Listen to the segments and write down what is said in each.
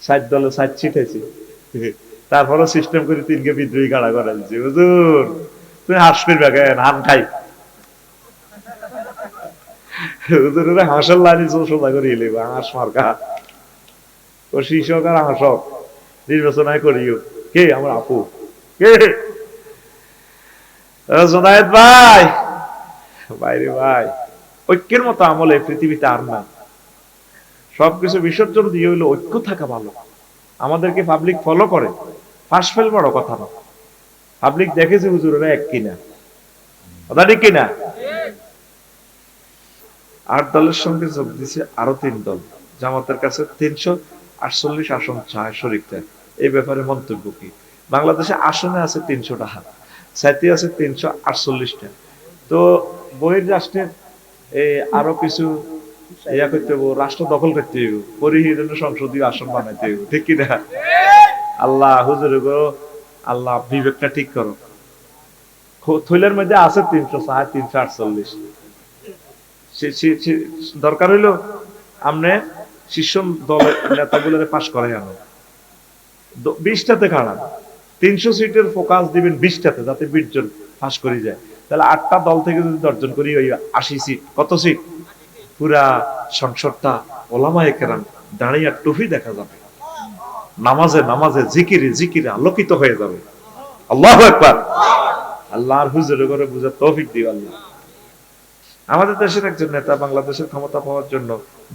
60 দলে 60 সিট হয়েছে। তারপরে সিস্টেম করে 3কে বিদ্রোহী গাড়া করা দিচ্ছে। হুজুর তুমি হাস করবে কেন, হান খাই। হুজুরের হাঁসের লাইনে সোজা করে এলেব, হাঁস মার্কা ও শীর্ষক আর হাঁসক নির্বাচনায় করিও। কে আমার আপু, কে জোনায়েদ ভাই, বাইরে ভাই। ঐক্যের মতো আমলে পৃথিবীতে আর না। সবকিছু বিসর্জন দিয়ে হইলো ঐক্য থাকা ভালো। আমাদেরকে পাবলিক ফলো করে, পাশ ফেল বড় কথা না। পাবলিক দেখেছে হুজুরেরা এক কিনা, কথা ঠিক কিনা। 8 দলের সঙ্গে যোগ দিছে আরো 3 দল। জামাতের কাছে 348 আসন চায় শরীকটা। এই ব্যাপারে মন্তব্য কি? বাংলাদেশে আসনে আছে 300টা, সাথে আছে 348টা। তো বহির রাষ্ট্রের আরো কিছু ইয়া করতে হইব, রাষ্ট্র দখল করতে হইব, পরিহিত সংসদীয় আসন বানাইতে হইব, ঠিক কিনা। আল্লাহ হুজুর গো, আল্লাহ বিবেকটা ঠিক করো। থৈলের মধ্যে আছে 348। দরকার হইলো আমনে শীর্ষ দলের নেতাগুলোরে পাশ করাই আনো, 20টাতে খাড়ান। 300 সিটের ফোকাস দিবেন 20টাতে, যাতে 20 জন পাশ করে যায়। তাহলে 8টা দল থেকে যদি 10 জন করি, ওই 80 সিট। কত সিট? পুরা সংসদটা ওলামায়ে কেরাম দাঁড়িয়ে টুফি দেখা যাবে, নামাজে নামাজে জিকিরে জিকিরে আলোকিত হয়ে যাবে। আল্লাহু আকবার। আল্লাহর হুজুরে করে বুঝার তৌফিক দিও আল্লাহ। আমাদের দেশের একজন নেতা বাংলাদেশের ক্ষমতা পাওয়ার জন্য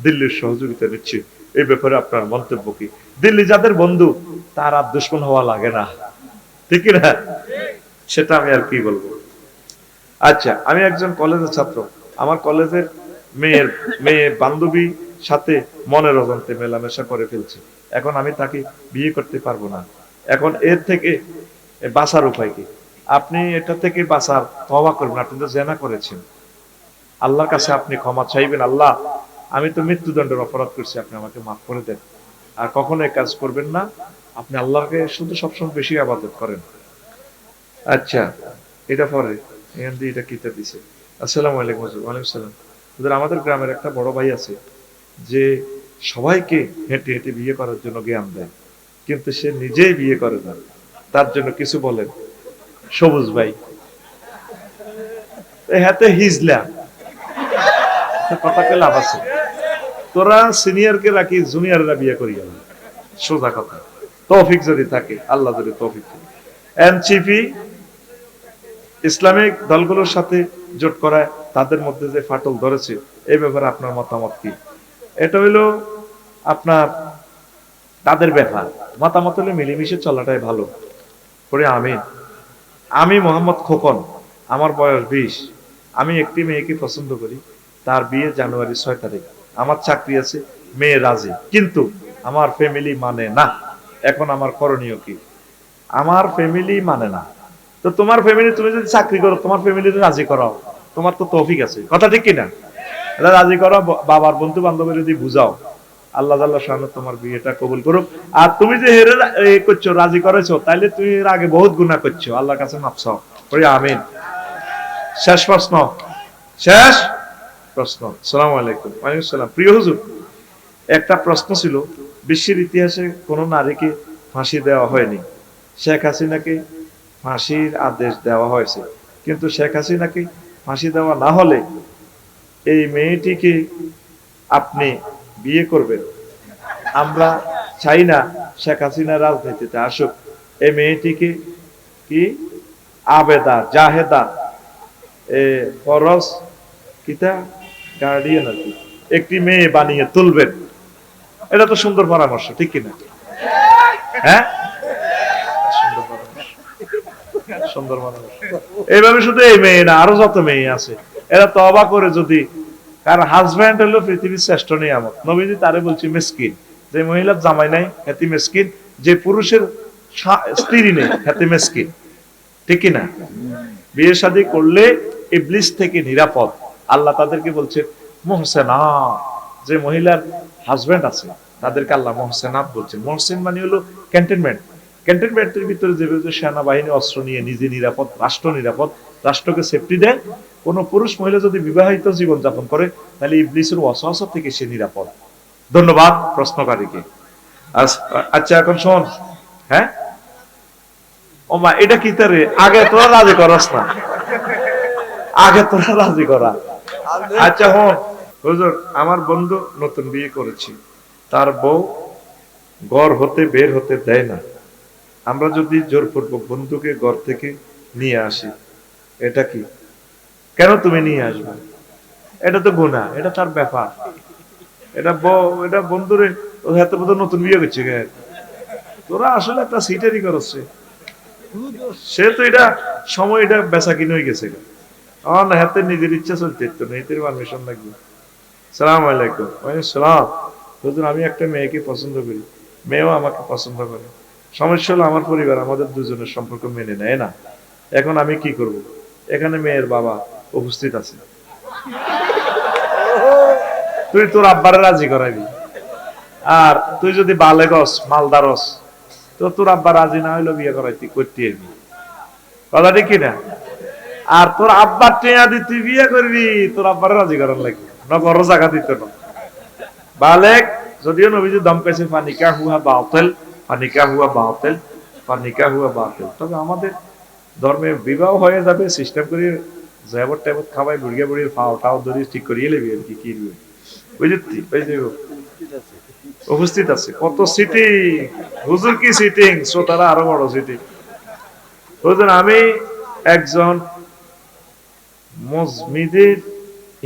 দিল্লির সহযোগিতা নিচ্ছে, এই ব্যাপারে আপনার মন্তব্য কি? দিল্লি যাদের বন্ধু, তার আর দুশ্মন হওয়া লাগে না, ঠিক না? সেটা আমি আর কি বলবো। আচ্ছা, আমি একজন কলেজের ছাত্র। আমার কলেজের মেয়ে বান্ধবী সাথে মনের অজান্তে মেলামেশা করে ফেলছে। এখন আমি তাকে বিয়ে করতে পারবো না। এখন এর থেকে বাঁচার উপায় কি? আপনি এটা থেকে বাঁচার তওবা করবেন। আপনি তো জেনা করেছেন, আল্লাহর কাছে আপনি ক্ষমা চাইবেন। আল্লাহ, আমি তো মৃত্যুদণ্ডের অপরাধ করছি, আপনি আমাকে মাফ করে দেন। আর কখনো এই কাজ করবেন না। আপনি আল্লাহকে শুধু সবসময় বেশি ইবাদত করেন। আচ্ছা, এটা পরে এখান দিয়ে এটা কিতা দিছে। আসসালামু আলাইকুম। ওয়ালাইকুম সালাম। আমাদের গ্রামের একটা বড় ভাই আছে, যে সবাইকে হেঁটে হেঁটে বিয়ে করার জন্য জ্ঞান দেয়, কিন্তু সে নিজেই বিয়ে করে না। তার জন্য কিছু বলেন। সবুজ ভাই হাতে হিজলা কথা কে লাভ আছে? তোরা সিনিয়রকে রাখি, জুনিয়ররা বিয়ে করি গেল, সোজা কথা। তৌফিক যদি থাকে, আল্লাহ যদি তৌফিক থাকে। এনসিপি ইসলামিক দলগুলোর সাথে জোট করায় তাদের মধ্যে যে ফাটল ধরেছে, এই ব্যাপারে আপনার মতামত কি? এটা হইলো আপনার তাদের ব্যাপার। মতামত হলে মিলেমিশে চলাটাই ভালো করে। আমি মোহাম্মদ খোকন, আমার বয়স 20। আমি একটি মেয়েকে পছন্দ করি। তার বিয়ে জানুয়ারি 6 তারিখ। আমার চাকরি আছে, মেয়ে রাজি, কিন্তু আমার ফ্যামিলি মানে না। এখন আমার করণীয় কি? আমার ফ্যামিলি মানে না। তো তোমার ফ্যামিলি, তুমি যদি চাকরি করো, তোমার ফ্যামিলি রাজি করাও, তোমার তো তৌফিক আছে, কথা ঠিক কিনা? এটা রাজি করো, বাবার বন্ধু বান্ধব যদি বুঝাও, আল্লাহ তাআলা শানে তোমার বিয়েটা কবুল করুক। আর তুমি যে হেরে করছো, রাজি করেছো, তাইলে তুমি এর আগে বহুত গুনাহ করছো, আল্লাহর কাছে মাফ চাও। পড়ি আমিন। শেষ প্রশ্ন, শেষ প্রশ্ন। আসসালামু আলাইকুম। ওয়ালাইকুম আসসালাম। প্রিয় হুজুর, একটা প্রশ্ন ছিল। বিশ্বের ইতিহাসে কোন নারীকে ফাঁসি দেওয়া হয়নি। শেখ হাসিনাকে ফাঁসির আদেশ দেওয়া হয়েছে, কিন্তু শেখ হাসিনাকে ফাঁসি দেওয়া না হলে এই মেয়েটিকে আপনি বিয়ে করবেন। আমরা চাই না শেখ হাসিনা রাজনীতিতে আসুক। এই মেয়েটিকে কি আবেদা জাহেদা ফরজ কিতা গার্ডিয়ান আর কি একটি মেয়ে বানিয়ে তুলবেন। এটা তো সুন্দর পরামর্শ, ঠিক কিনা? হ্যাঁ, সুন্দর পরামর্শ। এইভাবে শুধু এই মেয়ে না, আরো যত মেয়ে আছে, এরা তওবা করে যদি, কারণ হাজব্যান্ড হলো পৃথিবীর শ্রেষ্ঠ নিয়ামত। নবীজি তারে বলছি মিসকিন। যে মহিলার জামাই নাই হেতি মিসকিন, যে পুরুষের স্ত্রী নেই হেতি মিসকিন, ঠিক কিনা? বিয়ে শাদী করলে ইবলিস থেকে নিরাপদ। আল্লাহ তাদেরকে বলছে মুহসেনা। যে মহিলার হাজব্যান্ড আছে তাদেরকে আল্লাহ মুহসেনাত বলছেন। মুহসিন মানে হলো ক্যান্টনমেন্ট। ক্যান্টনমেন্টের ভিতরে যেভাবে সেনাবাহিনী অস্ত্র নিয়ে নিজে নিরাপদ, রাষ্ট্র নিরাপদ, রাষ্ট্রকে সেফটি দেয়। কোন পুরুষ মহিলা যদি বিবাহিত জীবন যাপন করে, তাহলে ইবলিসের ওয়াসওয়াসা থেকে সে নিরাপদ। ধন্যবাদ প্রশ্নকারীকে। আচ্ছা এখন শোন, হ্যাঁ ও মা এটা কি তারে আগে তোরা রাজি করস না, আগে তোরা রাজি করা। আচ্ছা হন হুজুর, আমার বন্ধু নতুন বিয়ে করেছি, তার বউ ঘর হতে বের হতে দেয় না। আমরা যদি জোরপূর্বক বন্ধুকে ঘর থেকে নিয়ে আসি, এটা কি? কেন তুমি নিয়ে আসবে? এটা তো গুনাহ, এটা তার ব্যাপার। এটা বন্ধুরে এত বড় নতুন বিয়ে করছে কে? তোরা আসলে একটা সিটারি করছে। সে তো এটা সময় এটা বেচা কিনে হয়ে গেছে। না হাতে নিজের ইচ্ছা চলতে তো নিজের পারমিশন লাগবে। সালাম আলাইকুম। সালাম। হুজুর আমি একটা মেয়েকে পছন্দ করি, মেয়েও আমাকে পছন্দ করে। সমস্যা হলো আমার পরিবার আমাদের দুজনের সম্পর্ক মেনে নেয় না। এখন আমি কি করব? এখানে মেয়ের বাবা উপস্থিত আছে, তুই তোর আব্বারে রাজি করাবি। আর তুই যদি বালেগস মালদারস, তো তোর আব্বা রাজি না হইলো বিয়ে করাইতি করতে এবি, কথা ঠিক কিনা? আর তোর আব্বার টেয়া দিয়ে তুই বিয়ে করবি, তোর আব্বারে রাজি করার লাগবে না, বড় জায়গা দিত না। বালেক যদিও নবীজি দম পেয়েছে ফানিকা হুয়া বাতিল, ফানিকা হুয়া বাতিল, ফানিকা হুয়া বাতিল। তবে আমাদের ধর্মে বিবাহ হয়ে যাবে সিস্টেম করে জেবট টেবট খাওয়াই বুড়িয়া বুড়ির ফাওটাও ধরে ঠিক করিয়ে লেবি আর কি কি বুঝলি? ওই যে উপস্থিত আছে কত সিটিং, হুজুর কি সিটিং, শ্রোতারা আরো বড় সিটিং। হুজুর আমি একজন মসজিদের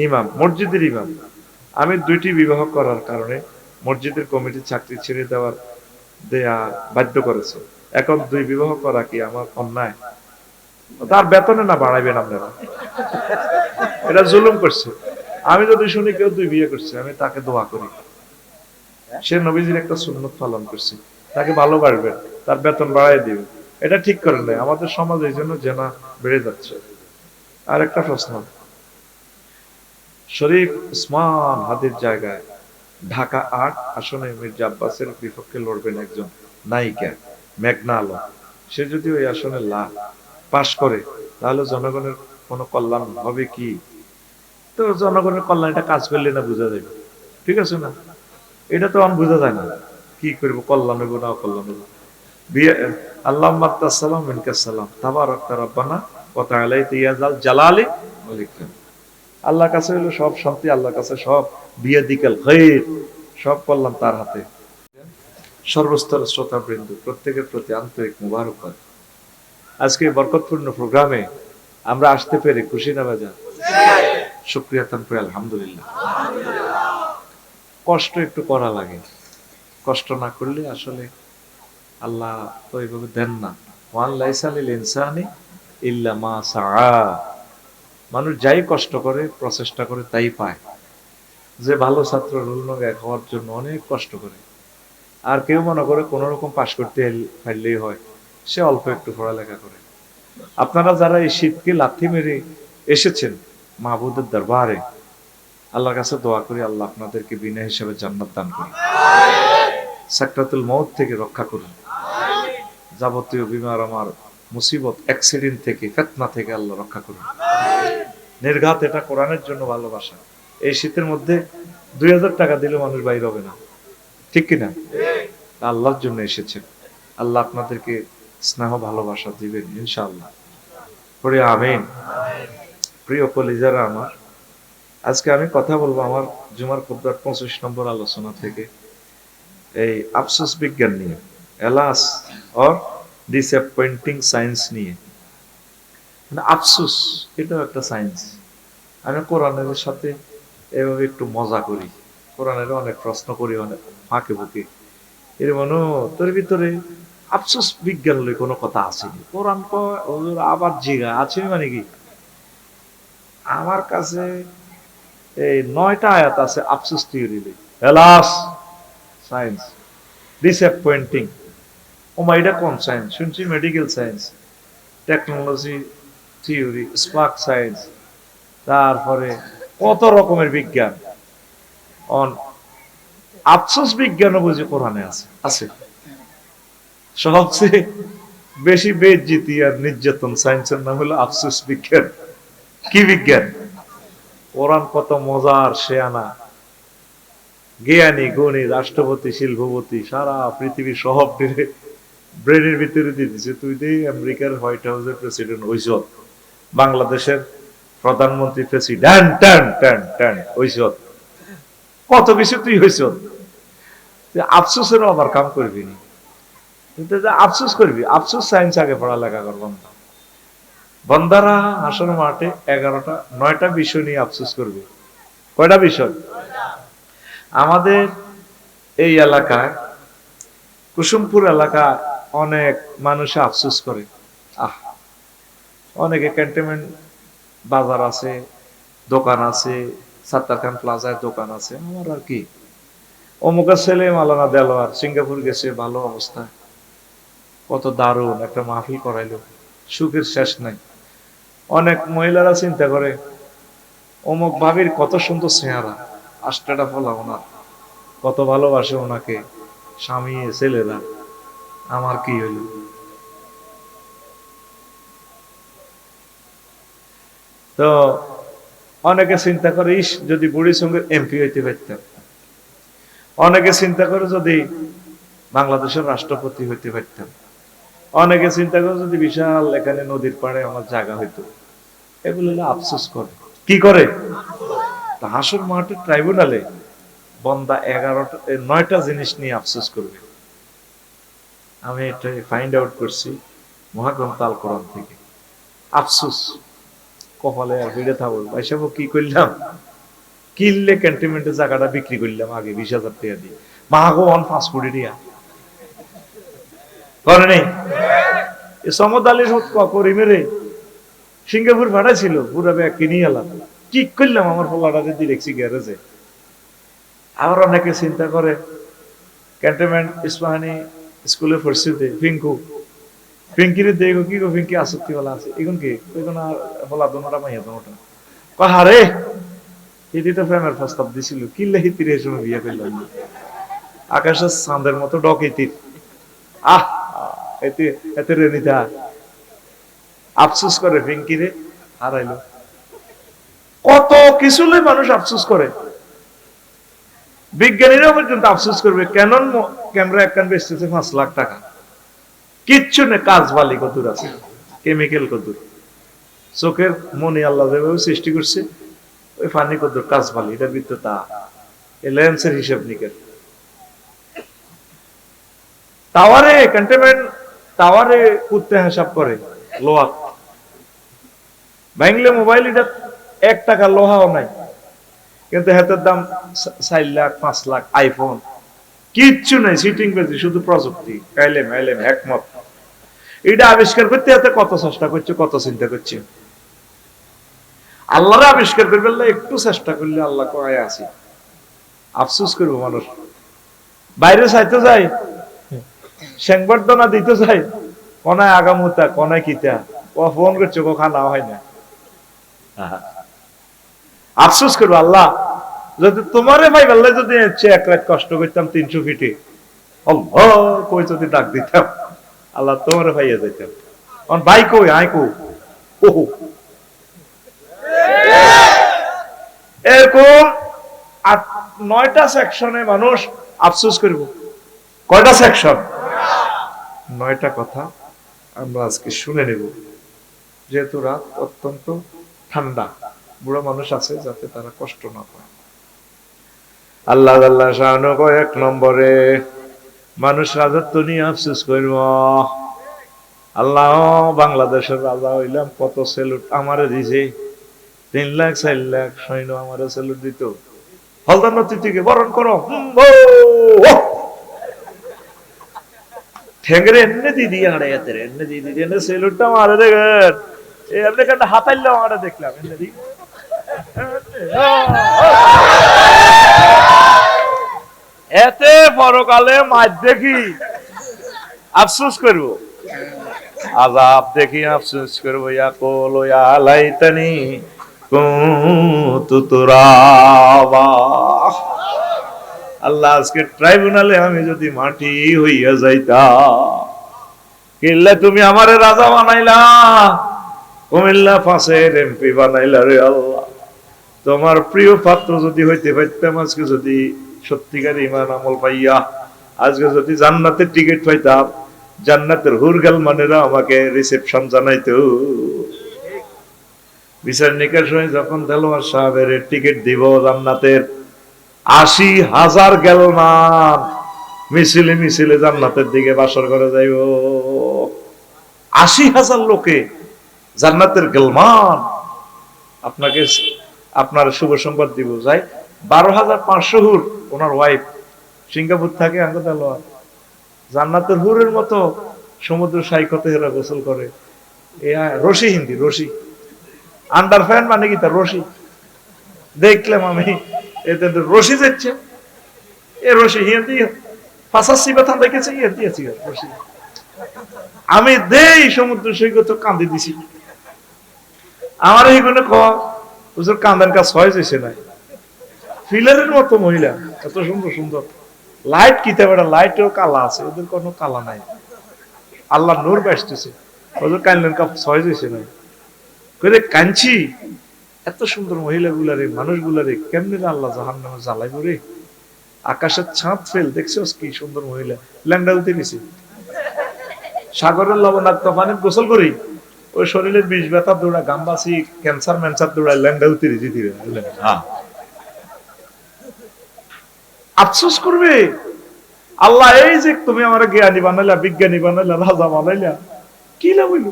ইমাম, মসজিদের ইমাম। আমি দুইটি বিবাহ করার কারণে মসজিদের কমিটির চাকরি ছেড়ে দেয়া বাধ্য করেছে। এখন দুই বিবাহ করা কি আমার অন্যায়? তার বেতনে না বাড়াইবেন আপনারা, এটা জুলুম করছে। আমি যদি শুনি কেউ দুই বিয়ে করছে, আমি তাকে দোয়া করি, সে নবীজির একটা সুন্নত পালন করছে, তাকে ভালোবাসবেন, তার বেতন বাড়াই দিবেন। এটা ঠিক করেন নাই। আমাদের সমাজ এই জন্য জেনা বেড়ে যাচ্ছে। আর একটা প্রশ্ন, শরীফ উসমান হাদির জায়গায় ঢাকা ৮ আসনে মির্জা আব্বাসের বিপক্ষে লড়বেন একজন নায়িকা মেঘনা আলম। সে যদি ওই আসনে পাশ করে, তাহলে জনগণের কোনো কল্যাণ হবে কি? তো জনগণের কল্যাণ এটা কাজ করলে না বোঝা যাবে, ঠিক আছে না? এটা তো আমি বোঝা যায় না কি করবো, কল্যাণ হইব না অকল্যাণ হইব। বিয়ে আল্লাহুম্মা তাসালাম মিনকাস সালাম তাবারাকতা রাব্বানা ওয়া তাআলাইতা ইয়া যাল জালালি ওয়াল ইকরাম। আল্লাহর কাছে হলো সব শান্তি, আল্লাহর কাছে সব বিয়াদিকাল খায়র, সব কল্যাণ তার হাতে। সর্বস্তরের শ্রোতাবৃন্দ প্রত্যেকের প্রতি আন্তরিক মুবারকবাদ। আজকে বরকতপূর্ণ প্রোগ্রামে আমরা আসতে পেরে খুশি না বাজার? শুকরিয়া তান করে আলহামদুলিল্লাহ। কষ্ট একটু করা লাগে, কষ্ট না করলে আসলে আল্লাহ তো এইভাবে দেন না। ওয়ান লাইসা লিল ইনসানি ইল্লা মা সাআ। মানুষ যাই কষ্ট করে প্রচেষ্টা করে তাই পায়। যে ভালো ছাত্র রোল নং ১ হওয়ার জন্য অনেক কষ্ট করে, আর কেউ মনে করে কোন রকম পাশ করতে পারলেই হয়, সে অল্প একটু পড়ালেখা করে। আপনারা যারা এই শীতকে লাথি মেরে এসেছেন মাহবুদের দরবারে, আল্লাহর কাছে দোয়া করি আল্লাহ আপনাদেরকে বিনা হিসাবে জান্নাত দান করুন, সাকরাতুল মউত থেকে রক্ষা করুন, যাবতীয় বিমার আমার মুসিবত অ্যাক্সিডেন্ট থেকে ফিতনা থেকে আল্লাহ রক্ষা করুন। নির্ঘাত এটা কোরআনের জন্য ভালোবাসা। এই শীতের মধ্যে ২০০০ টাকা দিলে মানুষ বাইর হবে না, ঠিক কিনা? আল্লাহর জন্য এসেছেন, আল্লাহ আপনাদেরকে স্নেহ ভালোবাসা দিবেন ইনশাআল্লাহ, পড়ে আমিন। প্রিয় কলিজারা আমার, আজকে আমি কথা বলবো আমার জুমার খুতবার ২৫ নম্বর আলোচনা থেকে এই আফসোস বিজ্ঞান নিয়ে, এলাস অর ডিসঅ্যাপয়েন্টিং সায়েন্স নিয়ে। আফসোস এটাও একটা সায়েন্স। আমি কোরআনের সাথে এভাবে একটু মজা করি, কোরআনের অনেক প্রশ্ন করি, অনেক ফাঁকে ফুঁকে, এর মনে তোর ভিতরে আফসোস বিজ্ঞান লই কোনো কথা আসেনি। কোরআন আবার জিগা আছে মানে কি, আমার কাছে এই ৯টা আয়াত আছে আফসোস থিওরি, হেলাস সায়েন্স, ডিসঅ্যাপয়েন্টিং। ওমা এটা কোন সায়েন্স? শুনছি medical science, technology theory, spark science, তারপরে কত রকমের বিজ্ঞান। অন আফসোস বিজ্ঞানও বুঝি কোরআনে আছে, আছে। সবচেয়ে বেশি বেইজ্জতি আর নির্যাতন সায়েন্সের নাম হলো আফসোস বিজ্ঞান। কি বিজ্ঞান? কোরআন কত মজার শেয়ানা, জ্ঞানী গুণী রাষ্ট্রপতি শিল্পপতি সারা পৃথিবীর সব ব্রেনের ভিতরে দিয়ে দিচ্ছে, তুই দিয়ে আমেরিকার হোয়াইট হাউসের প্রেসিডেন্ট হইছ, বাংলাদেশের প্রধানমন্ত্রী প্রেসিডেন্ট টান টান টান হইছ, কত কিছু তুই হইছ, আফসোসেরও আবার কাম করবি নি, আফসোস করবি, আফসোস সায়েন্স আগে পড়ালেখা করব না। বন্দারা আসর মাঠে 9টা বিষয় নিয়ে আফসোস করবে। কয়টা বিষয়? আমাদের এই এলাকায় কুসুমপুর এলাকা অনেক মানুষে আফসোস করে, অনেকে ক্যান্টনমেন্ট বাজার আছে, দোকান আছে, সাত্তার খান প্লাজায় দোকান আছে, আমার আর কি, অমুকের ছেলে মালানা দেলোয়ার সিঙ্গাপুর গেছে, ভালো অবস্থা, কত দারুণ একটা মাহফিল করাইলো, সুখের শেষ নাই। অনেক মহিলারা চিন্তা করে অমুক ভাবির কত সুন্দর চেহারা, 8টা ফলা ওনার, কত ভালোবাসে ওনাকে স্বামী ছেলেরা, আমার কি হইল? তো অনেকে চিন্তা করে ইস যদি বুড়ির সঙ্গে এমপি হইতে পারতাম, অনেকে চিন্তা করে যদি বাংলাদেশের রাষ্ট্রপতি হইতে পারতাম, অনেকে চিন্তা করে যদি বিশাল এখানে নদীর পাড়ে আমার জায়গা হইতো। এগুলো আফসোস করে, কি করে? হাসর মাঠের ট্রাইব্যুনালে বন্দা 9টা জিনিস নিয়ে আফসোস করবে। আমি এটা ফাইন্ড আউট করছি মহাগ্রন্থ আল কোরআন থেকে। আফসোস কপালে আর ভিড়ে থাকবো, ভাইসাব কি করলাম, কিনলে ক্যান্টনমেন্টের জায়গাটা বিক্রি করলাম আগে 20,000 টাকা দিয়ে, মাগো 5 কোটি টাকা করে নেই। সমদ আলীর করিমেরে সিঙ্গাপুর পাঠাইছিল, পুরা ব্যাগ কিনে এলাম, কি করলাম, আমার ফলাটারে দিয়ে দেখছি গ্যারেজে। আবার অনেকে চিন্তা করে ক্যান্টনমেন্ট ইস্পাহানি স্কুলে পড়ছিতে পিঙ্কিরে দেখো কি গো, পিঙ্কি আসক্তি বলা আছে, এখন কি এখন আর বলা দোনোটা মাইয়া দোনোটা কাহারে হিতি তো প্রেমের প্রস্তাব দিছিল, কিল্লে হিতির এই সময় বিয়ে করলাম, আকাশের চাঁদের মতো ডকেতির, এতে এতে রেনিতা আফসোস করে পিঙ্কিরে হারাইলো। কত কিছু মানুষ আফসোস করে, বিজ্ঞানীরাও পর্যন্ত আফসোস করবে, ক্যানন ক্যামেরা একখান বেচতেছে 5 লাখ টাকা, কিচ্ছু নেই, কাজ বালি কদুর আছে, কেমিক্যাল কদুর, চোখের মনে আল্লাহ যেভাবে সৃষ্টি করছে ওই ফানি কদুর কাজ বালি, এটার ভিতরে তা লেন্সের হিসাব নিকেল। টাওয়ারে ক্যান্টনমেন্ট টাওয়ারে কুত্তে হিসাব করে লোহা ভাঙলে মোবাইল, এটা 1 টাকা লোহাও নাই, কিন্তু হাতের দাম 4 লাখ 5 লাখ, আইফোন কিচ্ছু নাই, সিটিং পেয়েছি, শুধু প্রযুক্তি কাইলেম আইলেম একমত। এটা আবিষ্কার করতে হাতে কত চেষ্টা করছে, কত চিন্তা করছে, আল্লাহরে আবিষ্কার করবে একটু চেষ্টা করলে আল্লাহ কয় আছে। আফসোস করবো মানুষ, বাইরে চাইতে যায়, সংবর্ধনা দিতে চাই, কনায় আগামুতা কনায় কিতা, ও ফোন করছে, ও খানা হয় না। আফসোস করবো আল্লাহ যদি তোমারে ভাই আল্লাহ যদি 1 রাত কষ্ট করতাম 300 ফিটে, আল্লাহ কই যদি ডাক দিতাম, আল্লাহ তোমারে ভাইয়া যাইতাম, ভাই কই আই কো, এরকম 9টা সেকশনে মানুষ আফসোস করব। কয়টা সেকশন? 9টা কথা আমরা আজকে শুনে নেব, যেহেতু রাত অত্যন্ত ঠান্ডা, বুড়া মানুষ আছে যাতে তারা কষ্ট না পায়। আল্লাহ আল্লাহ শাহানু কয় 1 নম্বরে মানুষ রাজত্ব নিয়ে আফসোস করব। আল্লাহ বাংলাদেশের রাজা হইলাম, কত সেলুট আমারে দিছে, 3 লাখ 4 লাখ সৈন্য আমারে সেলুট দিত, হলদার নতিকে বরণ করো, ঠেঙ্গরে এনে দিদি আড়ে এতে এনে দিদি এনে সেলুটটা মারে দেখেন, এমনি কেন হাতাইলাম আমরা দেখলাম, এনে দি এতে পরকালে মাছ দেখি আফসোস করব, আযাব দেখি আফসোস করব, ইয়া কল ইয়া লাইতানি কুনতু তুরাবা। আল্লাহ আজকে ট্রাইব্যুনালে আমি যদি মাটি হইয়া যাইতাম, কিল্লা তুমি আমারে রাজা বানাইলা, কুমিল্লা 5-এর এমপি বানাইলা রে আল্লাহ, তোমার প্রিয় পাত্র যদি হইতে পারতাম, আজকে যদি সত্যিকার ঈমান আমল পাইয়া আজকে যদি জান্নাতের টিকিট পাইতাম, জান্নাতের হুরগাল মানেরা আমাকে রিসেপশন জানাইতো। বিচার নিকাশ হয়ে যখন দেলোয়ার সাহেবের টিকিট দিব জান্নাতের, 80,000 গেলমান মিছিলে মিছিলে জান্নাতের দিকে বাসর করে যাইব। 80,000 লোকে জান্নাতের গেলমান। আপনাকে আপনার শুভ সংবাদ দিব, যাই 12,500 হুর ওনার ওয়াইফ সিঙ্গাপুর থাকে আঙ্গ দেলোয়ার, জান্নাতের হুরের মতো সমুদ্র সৈকতে হেরা গোসল করে। রশি হিন্দি রশি, আন্ডার ফ্যান মানে কি তার রশি। দেখলাম আমি এতে রশি যাচ্ছে, এ রশি হিন্দি ফাঁসাচ্ছি ব্যথা দেখেছে হিন্দি রশি। আমি দেই সমুদ্র সৈকত কান্দি দিছি, আমার এইগুলো হুজুর কান্দার কাজ হয় যেছে নাই। ফিলারের মতো মহিলা, এত সুন্দর সুন্দর লাইট কিতে বেড়া, লাইটেও কালা আছে, ওদের কোনো কালা নাই, আল্লাহ নূর বাসতেছে। হুজুর কানলেন কাপ ছয় যেছে নাই কইলে কাঞ্চি, এত সুন্দর মহিলা গুলারে মানুষ গুলারে কেমনে আল্লাহ জাহান্নামে জ্বালাইব রে। আকাশের ছাদ ফেল দেখছস কি সুন্দর মহিলা, ল্যাংডা উঠে নিছি। সাগরের লবণাক্ত পানি গোসল করি, ওই শরীরের বিষ ব্যথা দৌড়া, গামবাসি ক্যান্সার ম্যান্সার দৌড়ায়, ল্যাংডা উঠে নিছি ধীরে। আফসোস করবে আল্লাহ, এই যে তুমি আমার জ্ঞানী বানাইলা, বিজ্ঞানী বানাইলা, রাজা বানাইলা, কি লাভ হইল?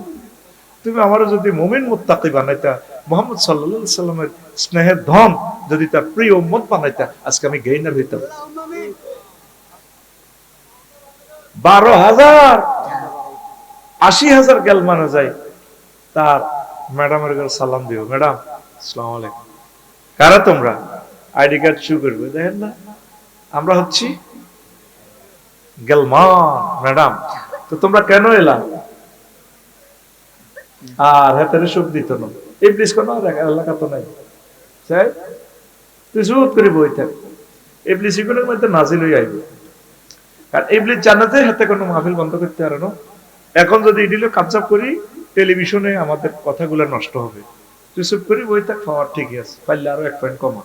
তুমি আমার যদি মুমিন মুত্তাকি বানাইতা, মুহাম্মদ সাল্লাল্লাহু আলাইহি সাল্লামের স্নেহের ধন যদি তার প্রিয় উম্মত বানাইতা, আজকে আমি গেইনার হইতাম। 12,000 80,000 গেল মানা যায়। তার ম্যাডামের কাছে সালাম দিও, ম্যাডাম আসসালামু আলাইকুম। কারা তোমরা? আইডি কার্ড শু করবে, দেখেন না আমরা হচ্ছি গেলমান। ম্যাডাম তো তোমরা কেন এলা? আর হাতের সুখ দিত না, ইবলিস কোন এলাকা তো নাই, তুই জুত করে বই থাক, ইবলিস ইগুলোর মধ্যে নাজিল হয়ে আইবে। কারণ ইবলিস জান্নাতে হাতে কোনো মাহফিল বন্ধ করতে পারে না। এখন যদি ইডিলে কাবজাব করি, টেলিভিশনে আমাদের কথাগুলো নষ্ট হবে। তুই চুপ করে বই থাক, পাওয়ার ঠিকই আছে, পারলে আরো 1 পয়েন্ট কমা।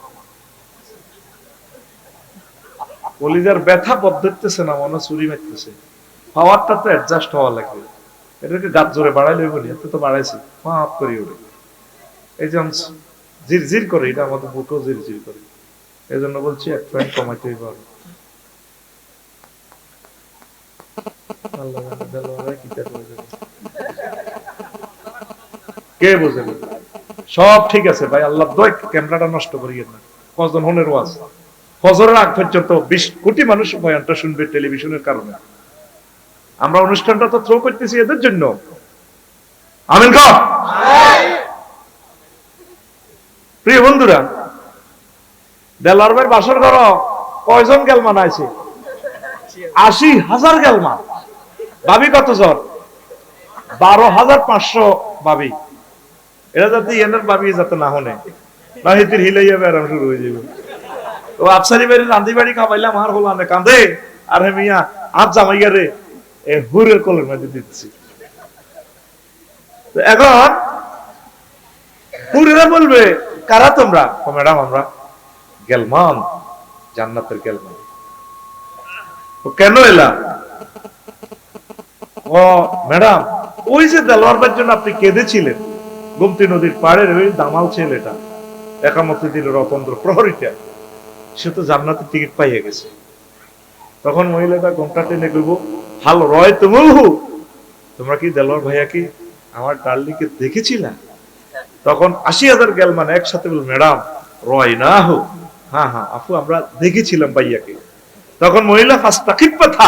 কলিজার ব্যথা বদ্ধতেছে না, মনে চুরি মারতেছে, পাওয়ারটা তো অ্যাডজাস্ট হওয়া লাগবে। এটাকে গাছ জোরে বাড়াইলে বলি, এত তো বাড়াইছি মাপ করি ওরে, এই যে জিরজির করে, এটা আমাদের বুকেও জিরজির করে, এই জন্য বলছি 1 পয়েন্ট কমাইতেই পারো। কে বোঝে? সব ঠিক আছে ভাই, আল্লাহ দয় ক্যামেরাটা নষ্ট করিয়েন না। কজন হনের ওয়াজ, ফজরের আগ পর্যন্ত 20 কোটি মানুষ বয়ানটা শুনবে টেলিভিশনের কারণে। আমরা অনুষ্ঠানটা তো থ্রো করতেছি এদের জন্য। আমিন গো। প্রিয় বন্ধুরা, দেলার ভাই বাসর ঘর কয়জন গেলমান আছে? 80,000 গেলমান। ভাবি কত জন? 12,500 ভাবি। এরা যাতে এনার ভাবি যাতে না হনে, না হিতির হিলাইয়া বেড়ানো শুরু হয়ে যাবে। ও আফসারি বাড়ি রান্দি বাড়ি খাওয়াইলাম, আর হলো না কান্দে, আর হে মিয়া আজ জামাইয়া রে হুরের কোলের মধ্যে দিচ্ছি। এখন হুরেরা বলবে কারা তোমরা? ম্যাডাম আমরা গেলমান, জান্নাতের গেলমান। কেন এলা? ও ম্যাডাম, ওই যে দেলোয়ার জন্য আপনি কেঁদেছিলেন, গোমতী নদীর পাড়ের ওই দামাল ছেলেটা, একামতে দিল রতন্দ্র প্রহরীটা, সে তো জান্নাতের টিকিট পাইয়ে গেছে। তখন মহিলাটা ঘোমটা টেনে কইব, হাল রয় তুমু, তোমরা কি দেলোয়ার ভাইয়া কি আমার ডার্লিংকে দেখেছিলা? তখন 80,000 গেল মানে একসাথে বল, ম্যাডাম রয় না হো, হ্যাঁ হ্যাঁ আপু আমরা দেখেছিলাম ভাইয়াকে। তখন মহিলা ফাস্তাকিব কথা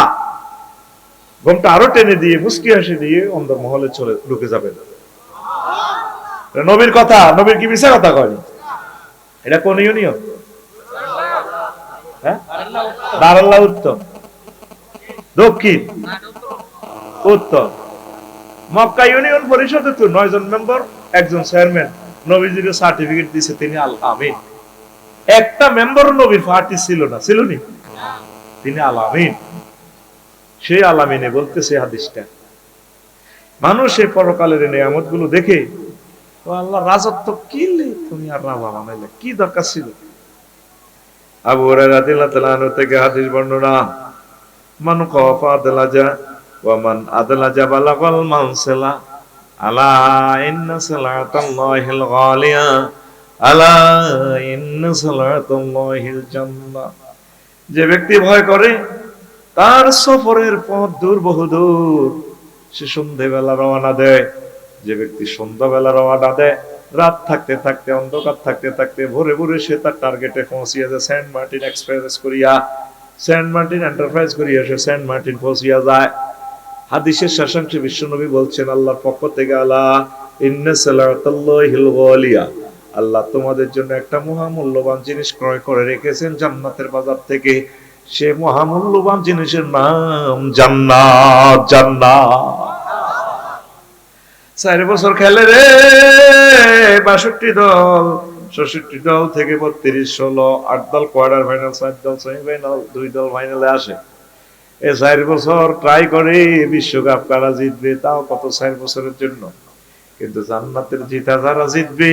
ঘোমটা আরো টেনে দিয়ে মুস্কি হাসি দিয়ে অন্দর মহলে চলে ঢুকে যাবে। নবীর কথা, নবীর কি মিছা কথা কয়? এটা কোন ইউনিয়ন? হ্যাঁ, দারাল্লাহ উত্তর, দক্ষিণ, উত্তর। মক্কা ইউনিয়ন পরিষদে তো 9 জন মেম্বার, একজন চেয়ারম্যান, নবীজির সার্টিফিকেট দিয়েছে তিনি আল আমিন। একটা মেম্বার নবীর পার্টি ছিল না, ছিল নি? তিনি আল আমিন। সেই আল আমিনে বলতেছে হাদিসটা, মানুষের পরকালের নিয়ামত গুলো দেখে ও আল্লাহ রাজত্ব কি তুমি আর রাজা বানাইলে, কি দরকার ছিল? আবু হুরায়রা রাদিয়াল্লাহু তাআলা আনহু থেকে হাদিস বর্ণনা, মান খাফা আদলাজা ওয়া মান আদলাজা বালাগাল মানসিলা আলা ইন্না সালাতাল্লাহিল গালিয়া আলা ইন্না সালাতাল্লাহিল জান্নাহ। যে ব্যক্তি ভয় করে তার সফরের পথ দূর বহুদূর, সে সন্ধ্যেবেলা রওনা দেয়। যে ব্যক্তি সন্ধ্যাবেলা রওনা দেয়, রাত থাকতে থাকতে, অন্ধকার থাকতে থাকতে ভোরে ভোরে সে তার টার্গেটে পৌঁছিয়া যায়। সেন্ট মার্টিন এক্সপ্রেস করিয়া, সেন্ট মার্টিন এন্টারপ্রাইজ করিয়া সে সেন্ট মার্টিন পৌঁছিয়া যায়। হাদিসের শেষাংশে বিশ্বনবী বলছেন আল্লাহর পক্ষ থেকে, আলা ইন্না সালাতাল্লাহিল গালিয়া, আল্লাহ তোমাদের জন্য একটা মহামূল্যবান জিনিস ক্রয় করে রেখেছেন জান্নাতের বাজার থেকে। সে মহামূল্যবান জিনিসের নাম জান্নাত। জান্নাত 4 বছর খেলে রে 62 দল, 66 দল থেকে 32, 16, 8 দল কোয়ার্টার ফাইনাল, 4 দল সেমিফাইনাল, 2 দল ফাইনালে আসে। এই 4 বছর ট্রাই করে বিশ্বকাপ কারা জিতবে, তাও কত 4 বছরের জন্য। কিন্তু জান্নাতের জিতা যারা জিতবে,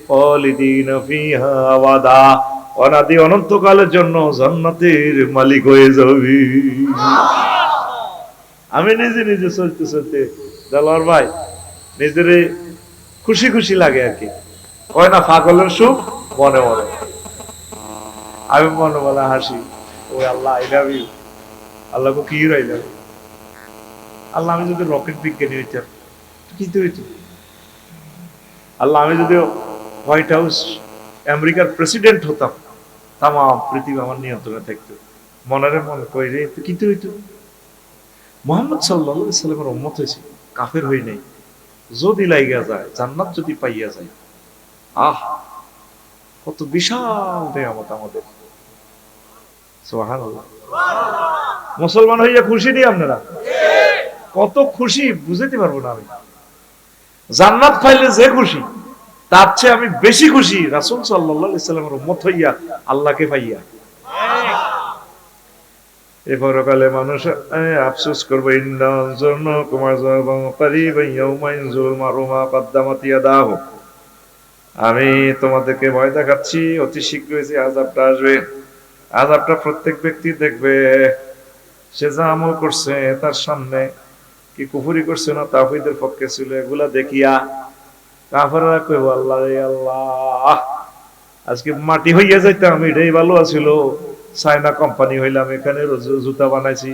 খালিদিনা ফিহা আবাদা, অনাদি অনন্তকালের জন্য জান্নাতের মালিক হয়ে যাবে। আমি নিজে নিজে চলতে চলতে দেলোয়ার ভাই নিজের খুশি খুশি লাগে আর কি, কয় না পাগলের সুখ মনে মনে। আমি মনে মনে হাসি, ওই আল্লাহ আই লাভ ইউ, আল্লাহ কি আই লাভ ইউ। আল্লাহ আমি যদি রকেট বিজ্ঞানী হইতাম কি তো হইতো। আল্লাহ আমি যদি হোয়াইট হাউস আমেরিকার প্রেসিডেন্ট হতাম, তাম পৃথিবী আমার নিয়ন্ত্রণে থাকতো। মনের মনে কই রে কি তো হইতো। মুহাম্মদ সাল্লাল্লাহু আলাইহি সাল্লামের উম্মত হয়েছে, কাফের হই নাই। যদি লাইগা যায়, জান্নাত যদি পাইয়া যায়, আহ কত বিশাল নিয়ামত আমাদের। সুবহানাল্লাহ। মুসলমান হইয়া খুশি নেই আপনারা? কত খুশি বুঝাইতে পারবো না আমি। জান্নাত পাইলে যে খুশি, তার চেয়ে আমি বেশি খুশি রাসূল সাল্লাল্লাহু আলাইহি সাল্লামের উম্মত হইয়া আল্লাহকে পাইয়া। এই পরকালে মানুষ আফসোস করবে, ইন্না আনজারনাকুম আযাবান কারীবান ইয়াওমা ইয়ানজুরুল মার'উ মা কদ্দামাত ইয়াদাহু, আমি তোমাদেরকে ভয় দেখাচ্ছি, অতি শীঘ্রই যে আযাবটা আসবে। আযাবটা প্রত্যেক ব্যক্তি দেখবে, সে যা আমল করছে তার সামনে, কি কুফরি করছে না তাওহীদের পক্ষে ছিল, এগুলা দেখিয়া কাফেররা কইব, আল্লাহ রে আল্লাহ, আজকে মাটি হইয়া যাইতাম, এটাই ভালো আছিল। চায়না কোম্পানি হইলাম, এখানে জুতা বানাইছি,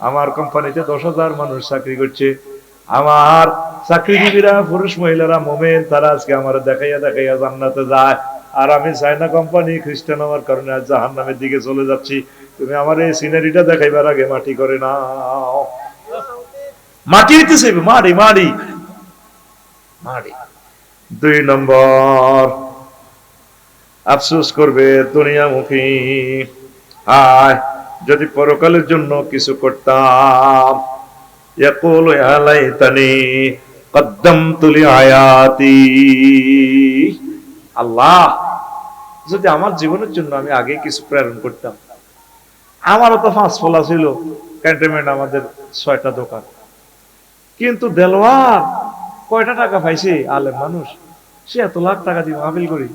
আমার কোম্পানিতে 10,000 মানুষ চাকরি করছে, আমার চাকরিজীবীরা পুরুষ মহিলারা মোমেন, তারা আজকে আমার দেখাইয়া দেখাইয়া জান্নাতে যায়, আর আমি চায়না কোম্পানি খ্রিস্টান হওয়ার কারণে আজ জাহান্নামের দিকে চলে যাচ্ছি। তুমি আমার এই সিনারিটা দেখাইবার আগে মাটি করে নাও। মাটি হইতেছে মাড়ি মাড়ি মাড়ি। 2 নম্বর আফসোস করবে দুনিয়ামুখী, হায় যদি পরকালের জন্য কিছু করতাম। ইয়াকুলু ইয়া লাইতানি কদ্দামতু লিহায়াতি, আল্লাহ যদি আমার জীবনের জন্য আমি আগে কিছু প্রেরণ করতাম। আমারও তো 5 ফলা ছিল, ক্যান্টনমেন্ট আমাদের 6টা দোকান, কিন্তু দেলোয়ার কয়টা টাকা পাইছে, আলেম মানুষ, সে এত লাখ টাকা দিয়ে মাহফিল করি,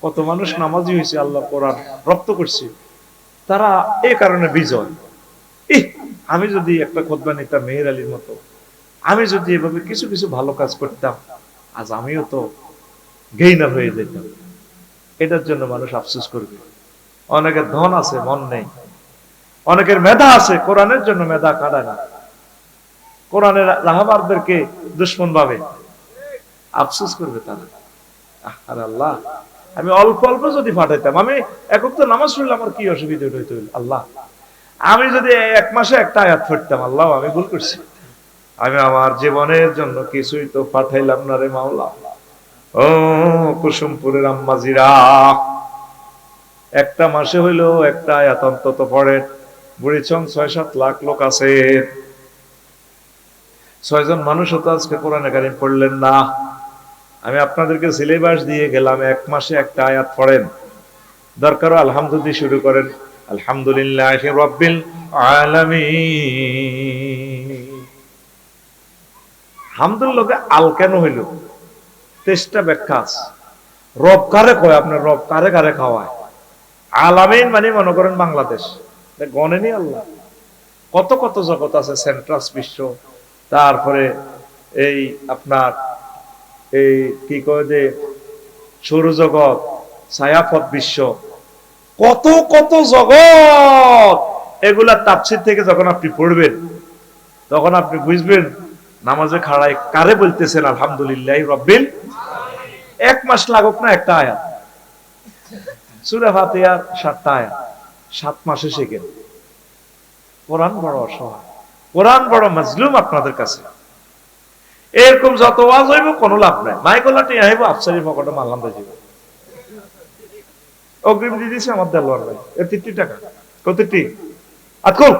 কত মানুষ নামাজি হয়েছে, আল্লাহ কোরআন রপ্ত করছে, তারা এই কারণে বিজয়। আমি যদি একটা খুতবা নিতাম মেহের আলীর মতো, আমি যদি এভাবে কিছু কিছু ভালো কাজ করতাম, আজ আমিও তো গেইনার হয়ে যেতাম। এটার জন্য মানুষ আফসোস করবে। অনেকের ধন আছে, মন নেই। অনেকের মেধা আছে, কোরআনের জন্য মেধা কাটায় না, কোরআনের রাহবারদেরকে দুশ্মন ভাবে, আফসোস করবে তারা। আর আল্লাহ আমি অল্প অল্প যদি ফাটাইতাম, আমি একক তো নামাজ পড়লে আমার কি অসুবিধা হইতো, আল্লাহ আমি যদি 1 মাসে একটা আয়াত পড়তাম, আল্লাহ আমি ভুল করছি, আমি আমার জীবনের জন্য কিছুই তো পাঠাইলাম না রে মাওলা। ও কুসুমপুরের আম্মাজিরা, একটা মাসে হইলো একটা আয়াত অন্তত পড়েন। বুড়িচং 6-7 লাখ লোক আছে, 6 জন মানুষও তো আজকে কোরআনে কারীম পড়লেন না। আমি আপনাদেরকে সিলেবাস দিয়ে গেলাম, 1 মাসে একটা আয়াত পড়েন, দরকার আলহামদুলিল্লাহ শুরু করেন, আলহামদুলিল্লাহি রাব্বিল আলামিন। আলহামদুলিল্লাহ আল কেন হইল, 23টা ব্যাখ্যা আছে। রব কারে কয়, আপনার রব কারে কারে খাওয়ায়, আলামিন মানে মনে করেন বাংলাদেশ, গণেনি আল্লাহ। কত কত জগৎ আছে, সেন্ট্রাস বিশ্ব, তারপরে এই আপনার এই কি কয় যে সৌরজগৎ, ছায়াপথ বিশ্ব, কত কত জগৎ। এগুলা তাফসীর থেকে যখন আপনি পড়বেন তখন আপনি বুঝবেন নামাজে খাড়ায় কারে বলতেছেন আলহামদুলিল্লাহ রাব্বিল। এক মাস লাগুক না একটা আয়াত, সূরা ফাতিহার 7টা আয়াত 7 মাসে শিখেন। কোরআন বড় অসহায়, কোরআন বড় মাজলুম আপনাদের কাছে। এরকম যত ওয়াজ হইব কোনো লাভ নাই, মাইকলাটি আইব আফসারি পকেটে মারলাম বাজিব। অগ্রিম দিয়ে দিয়েছে আমার দেলোয়ার ভাই, এর 30 টাকা। কতটি আতকুল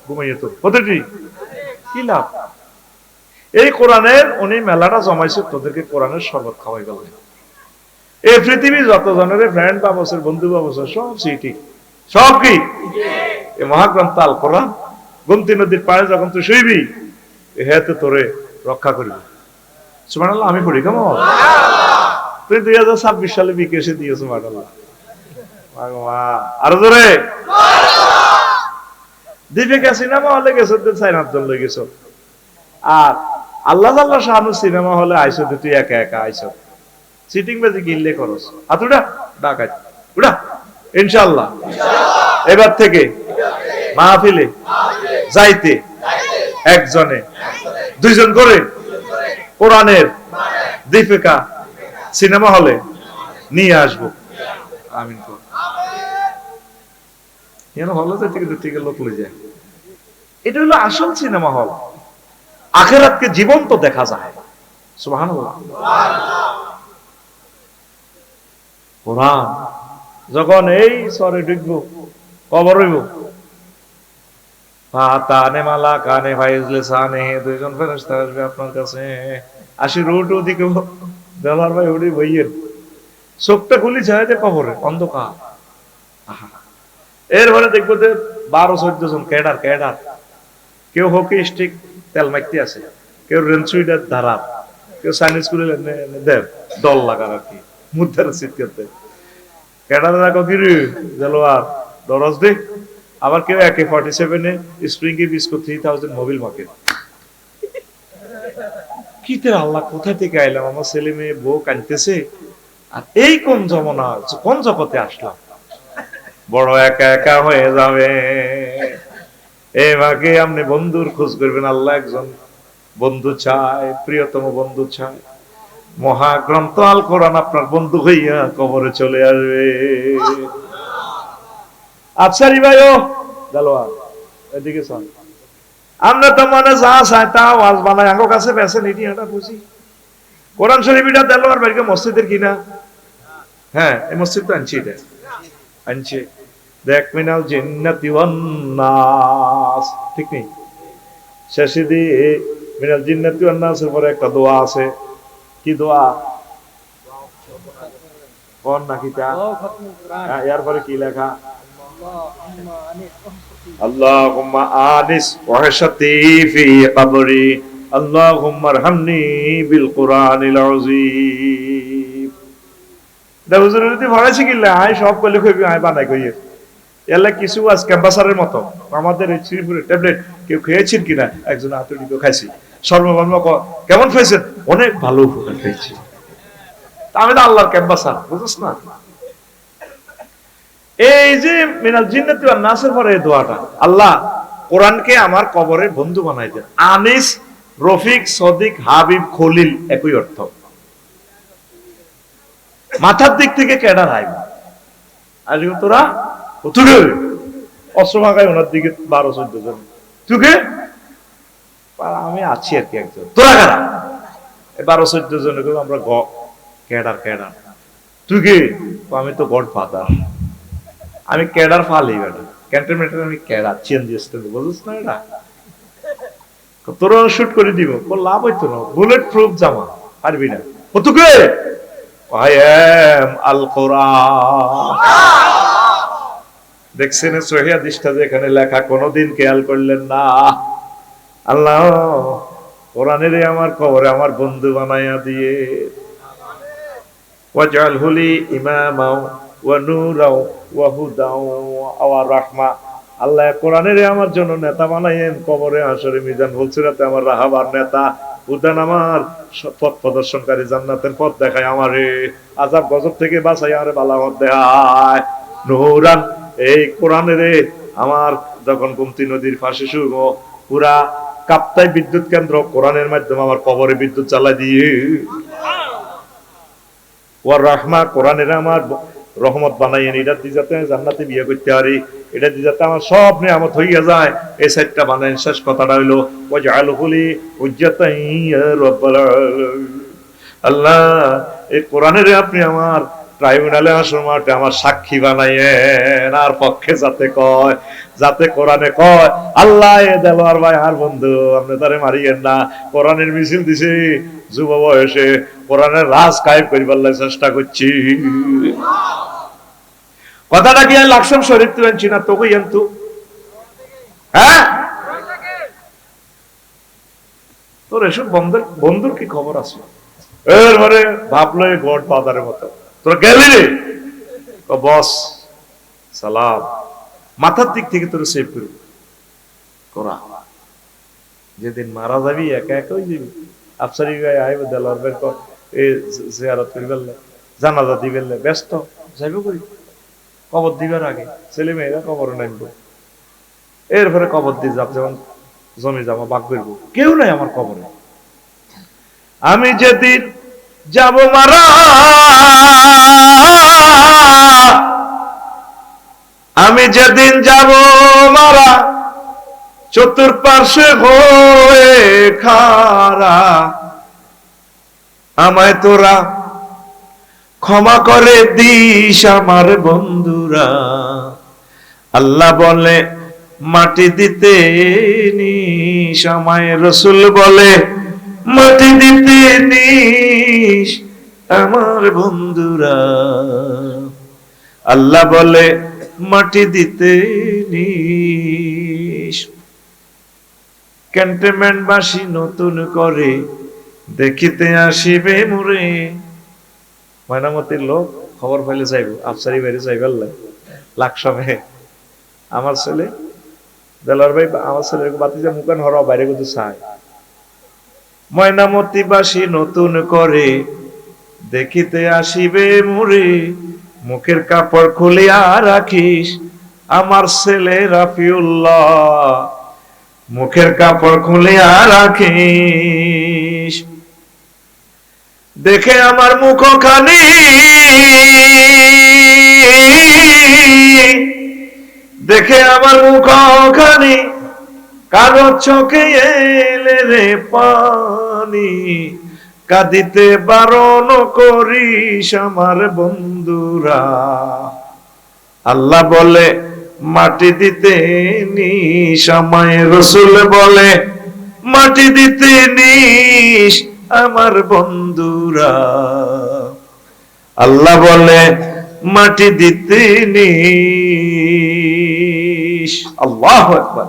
ঘুমাইয়ে তো কতটি কি লাভ? এই কোরআনের উনি মেলাটা জমাইছে, তোদেরকে কোরআনের শরবত খাওয়াই গেল। এই পৃথিবী যত জনের ফ্রেন্ড বাবসের বন্ধু বাবসের সব সিটি, সব কি এই মহাগ্রন্থ আল কোরআন। গোমতী নদীর পাড়ে যখন তুই শুইবি হেতে তোরে রক্ষা করবি। সুবহানাল্লাহ। আমি পড়ি কেমন? তুই 2026 সালে বিকেশে দিয়েছো সুবহানাল্লাহ। আরো জোরে দীপিকা সিনেমা হলে গেছো, 4-5 জন লই গেছো। আর আল্লাহ আল্লাহ শাহানু সিনেমা হলে আইসো, তুই একা একা আইসো, সিটিং বাজি গিললে করস। হাতুড়া ডাকাত উড়া। ইনশাআল্লাহ এবার থেকে মাহফিলে যাইতে একজনে 2 জন করে কোরআনের দীপিকা সিনেমা হলে নিয়ে আসবো। আমিন। হলো থেকে লোক লই যায়। এটা হলো আসল সিনেমা হল, আখিরাতকে জীবন্ত দেখা যায়। সুবহানাল্লাহ। কোরআন যখন এই সরে ঢুকবো, কবর হইব, ফাতানে মালা কানে ফাইজলে সানে, 2 জন ফেরেশতা আসবে আপনার কাছে। আসি রোড ওদিকে দেলার ভাই ওড়ি বইয়ের চোখটা খুলি যায় যে কবরে অন্ধকার। এরপরে দেখবো যে 12-14 জন ক্যাডার ক্যাডার, কেউ হকি স্টিক তেল মাইতে আছে, কেউ রেনসুইডার ধারা, কেউ চাইনিজ করে দেব দল লাগার আর কি মুদ্রার সিট করতে। ক্যাডার রাখো গিরি দেলোয়ার দরজ দে। আবার কেউ AK-47 স্প্রিঙ্গি বিস্কুট 3000 মোবিল মার্কেট। কি তের আল্লাহ কোথায় থেকে আইলাম, আমার ছেলে মেয়ে বউ কাঁদতেছে, আর এই কোন জমানা, কোন জগতে আসলাম। বড় একা একা হয়ে যাবে। এই ভাগে আপনি বন্ধুর খোঁজ করবেন। আল্লাহ একজন বন্ধু চায়, প্রিয়তম বন্ধু চায়। মহাগ্রন্থ আল কোরআন আপনার বন্ধু হইয়া কবরে চলে আসবে। আচ্ছা রি ভাইও দেলোয়ার এদিকে চল। আমরা তো মানে যা চাই তা ওয়াজ বানাই আমার কাছে বেছে নিটি, এটা বুঝি। কোরআন শরীফ এটা দেলোয়ার ভাইকে মসজিদের কিনা? হ্যাঁ, এই মসজিদ তো আনছি, এটা আনছে। দেখ মিনাল জিন্নাতি ওয়ান নাস, ঠিক নেই? শেষে দিয়ে মিনাল জিন্নাতি ওয়ান নাসের পরে একটা দোয়া আছে। কি দোয়া? কোন নাকি তা? এর পরে কি লেখা? আল্লাহুম্মা আনিস ওয়াহশাতি ফি কবরি আল্লাহুম্মা আরহামনি বিল কুরআনিল আযীম। দাউজুর যদি পড়াইছি কিল্লা আই সব কইলে কইবি আই বানাই কইয়ে। এলা কিছু আজ ক্যাম্পাসারের মতো আমাদের এই শ্রীপুরের ট্যাবলেট কেউ খেয়েছেন কিনা? একজন আতুড়ি কেউ খাইছি। সর্বভাবে কেমন খাইছেন? অনেক ভালো উপকার পেয়েছি। আমি তো আল্লাহর ক্যাম্পাসার, বুঝছ না? এই যে মিনাল জিন্নাতি ওয়ান নাসের পরে এই দোয়াটা, আল্লাহ কোরআনকে আমার কবরে বন্ধু বানাই দেন। আনিস, রফিক, সদিক, হাবিব, খলিল একই অর্থ। মাথার দিক থেকে ক্যাডার আইব আজকে তোরা তুকে অস্ত্র ভাগায় ওনার দিকে 12-14 জন তুকে, আমি আছি আর কি একজন। তোরা কারা? 12-14 জন আমরা ক্যাডার ক্যাডার। তুই কি? আমি তো গড ফাদার, আমি ক্যাডার ফালি বেটা ক্যান্টনমেন্টের, আমি ক্যাডার চেঞ্জ স্ট্যান্ড, বুঝছ না? এটা তোরা শুট করে দিব, কোন লাভ হইতো না। বুলেট প্রুফ জামা পারবি না। ও তুকে I am আল কোরআন। দেখছেন সহিহ হাদিসটা যেখানে লেখা, কোনদিন খেয়াল করলেন না? আল্লাহ কোরআনের আমার কবরে আমার বন্ধু বানাইয়া দিয়ে, ওয়াজআলহু লি ইমামা ওয়া নূরাও ওয়া হুদাও ওয়া রাহমা। আল্লাহ কোরআনের আমার জন্য নেতা বানাইয়েন, কবরে হাসরে মিজান ফুলসিরাতে আমার রাহাবার নেতা, উদান আমার পথ প্রদর্শনকারী, জান্নাতের পথ দেখায় আমারে, আযাব গজব থেকে বাঁচাই আমারে বালামত দেয়। নূরান, এই কোরআনের আমার যখন গোমতী নদীর পাশে শুভ পুরা কাপ্তাই বিদ্যুৎ কেন্দ্র কোরআনের মাধ্যমে আমার কবরে বিদ্যুৎ চালাই দিয়ে, ওয়ার রাহমা, কোরআনের আমার রহমত বানাইয়েন, এটা দিয়ে যাতে জান্নাতে বিয়ে করতে পারি, এটা দিয়ে যাতে আমার সব নিয়ামত হইয়া যায়, এই সাইডটা বানাইন। শেষ কথাটা হইলো ওয়াজআলহু লি হুজ্জাতান ইয়া রাব্বাল আলামিন। আল্লাহ, এই কোরআনের আপনি আমার ট্রাইব্যুনালে আসর মাঠে আমার সাক্ষী বানাইয়েন, আর পক্ষে যাতে কয়, যাতে কোরআনে কয় আল্লাহ এ দেলোয়ার ভাই আর বন্ধু আপনি তারে মারিয়েন না, কোরআনের মিছিল দিছে, যুব বয়সে কোরআনের রাজ কায়েম করিবার চেষ্টা করছি। কথাটা কি লাকসাম শরীফ তুলেছি না তোকে কিন্তু, হ্যাঁ তোর এসব বন্ধুর কি খবর আছে? এরপরে ভাবলো গড বাজারের মতো তোরা গেলি রে, বস সালাম, মাথার দিক থেকে তোর সেভ করবি, করা যেদিন মারা যাবি একা একা হয়ে যাবি, আফসারি গায়ে আইব দেলার বের কর, এই জিয়ারত করি ফেললে, জানাজা দি ফেললে, ব্যস্ত যাইব করি, কবর দিবার আগে ছেলে মেয়েরা কবর নামবো, এরপরে কবর দিয়ে যাব, যেমন জমি জামা ভাগ করবো, কেউ নাই আমার কবরে। আমি যেদিন যাব মারা, আমি যেদিন যাব মারা, চতুর্পার্শ্বে হয়ে খারা, আমায় তোরা ক্ষমা করে দিস আমার বন্ধুরা। আল্লাহ বলে মাটি দিতে নিস, আমায় রসুল বলে মাটি দিতে নিস আমার বন্ধুরা। আল্লাহ বলে মাটি দিতে নিস। ক্যান্টনমেন্ট বাসী নতুন করে দেখিতে আসিবে মোরে। ময়নামতির লোক খবর পাইলে যাইব, আফসারি বাইরে যাইবে লাকসমে। আমার ছেলে দেলার ভাই, আমার ছেলে বাতিজা মুখান হরা বাইরে কিন্তু চায়। ময়নামতি বাসী নতুন করে দেখিতে আসিবে মোরে, মুখের কাপড় খুলিয়া রাখিস আমার ছেলে রাফিউল্লাহ, মুখের কাপড় খুলিয়া রাখিস। দেখে আমার মুখখানি, দেখে আমার মুখখানি, কারো চোখে এলে রে পানি, কাঁদিতে বারণ করিস আমার বন্ধুরা। আল্লাহ বলে মাটি দিতে নিস, আমায় রসুল বলে মাটি দিতে নিস আমার বন্ধুরা। আল্লাহ বলে মাটি দিতে নিস। আল্লাহু আকবার।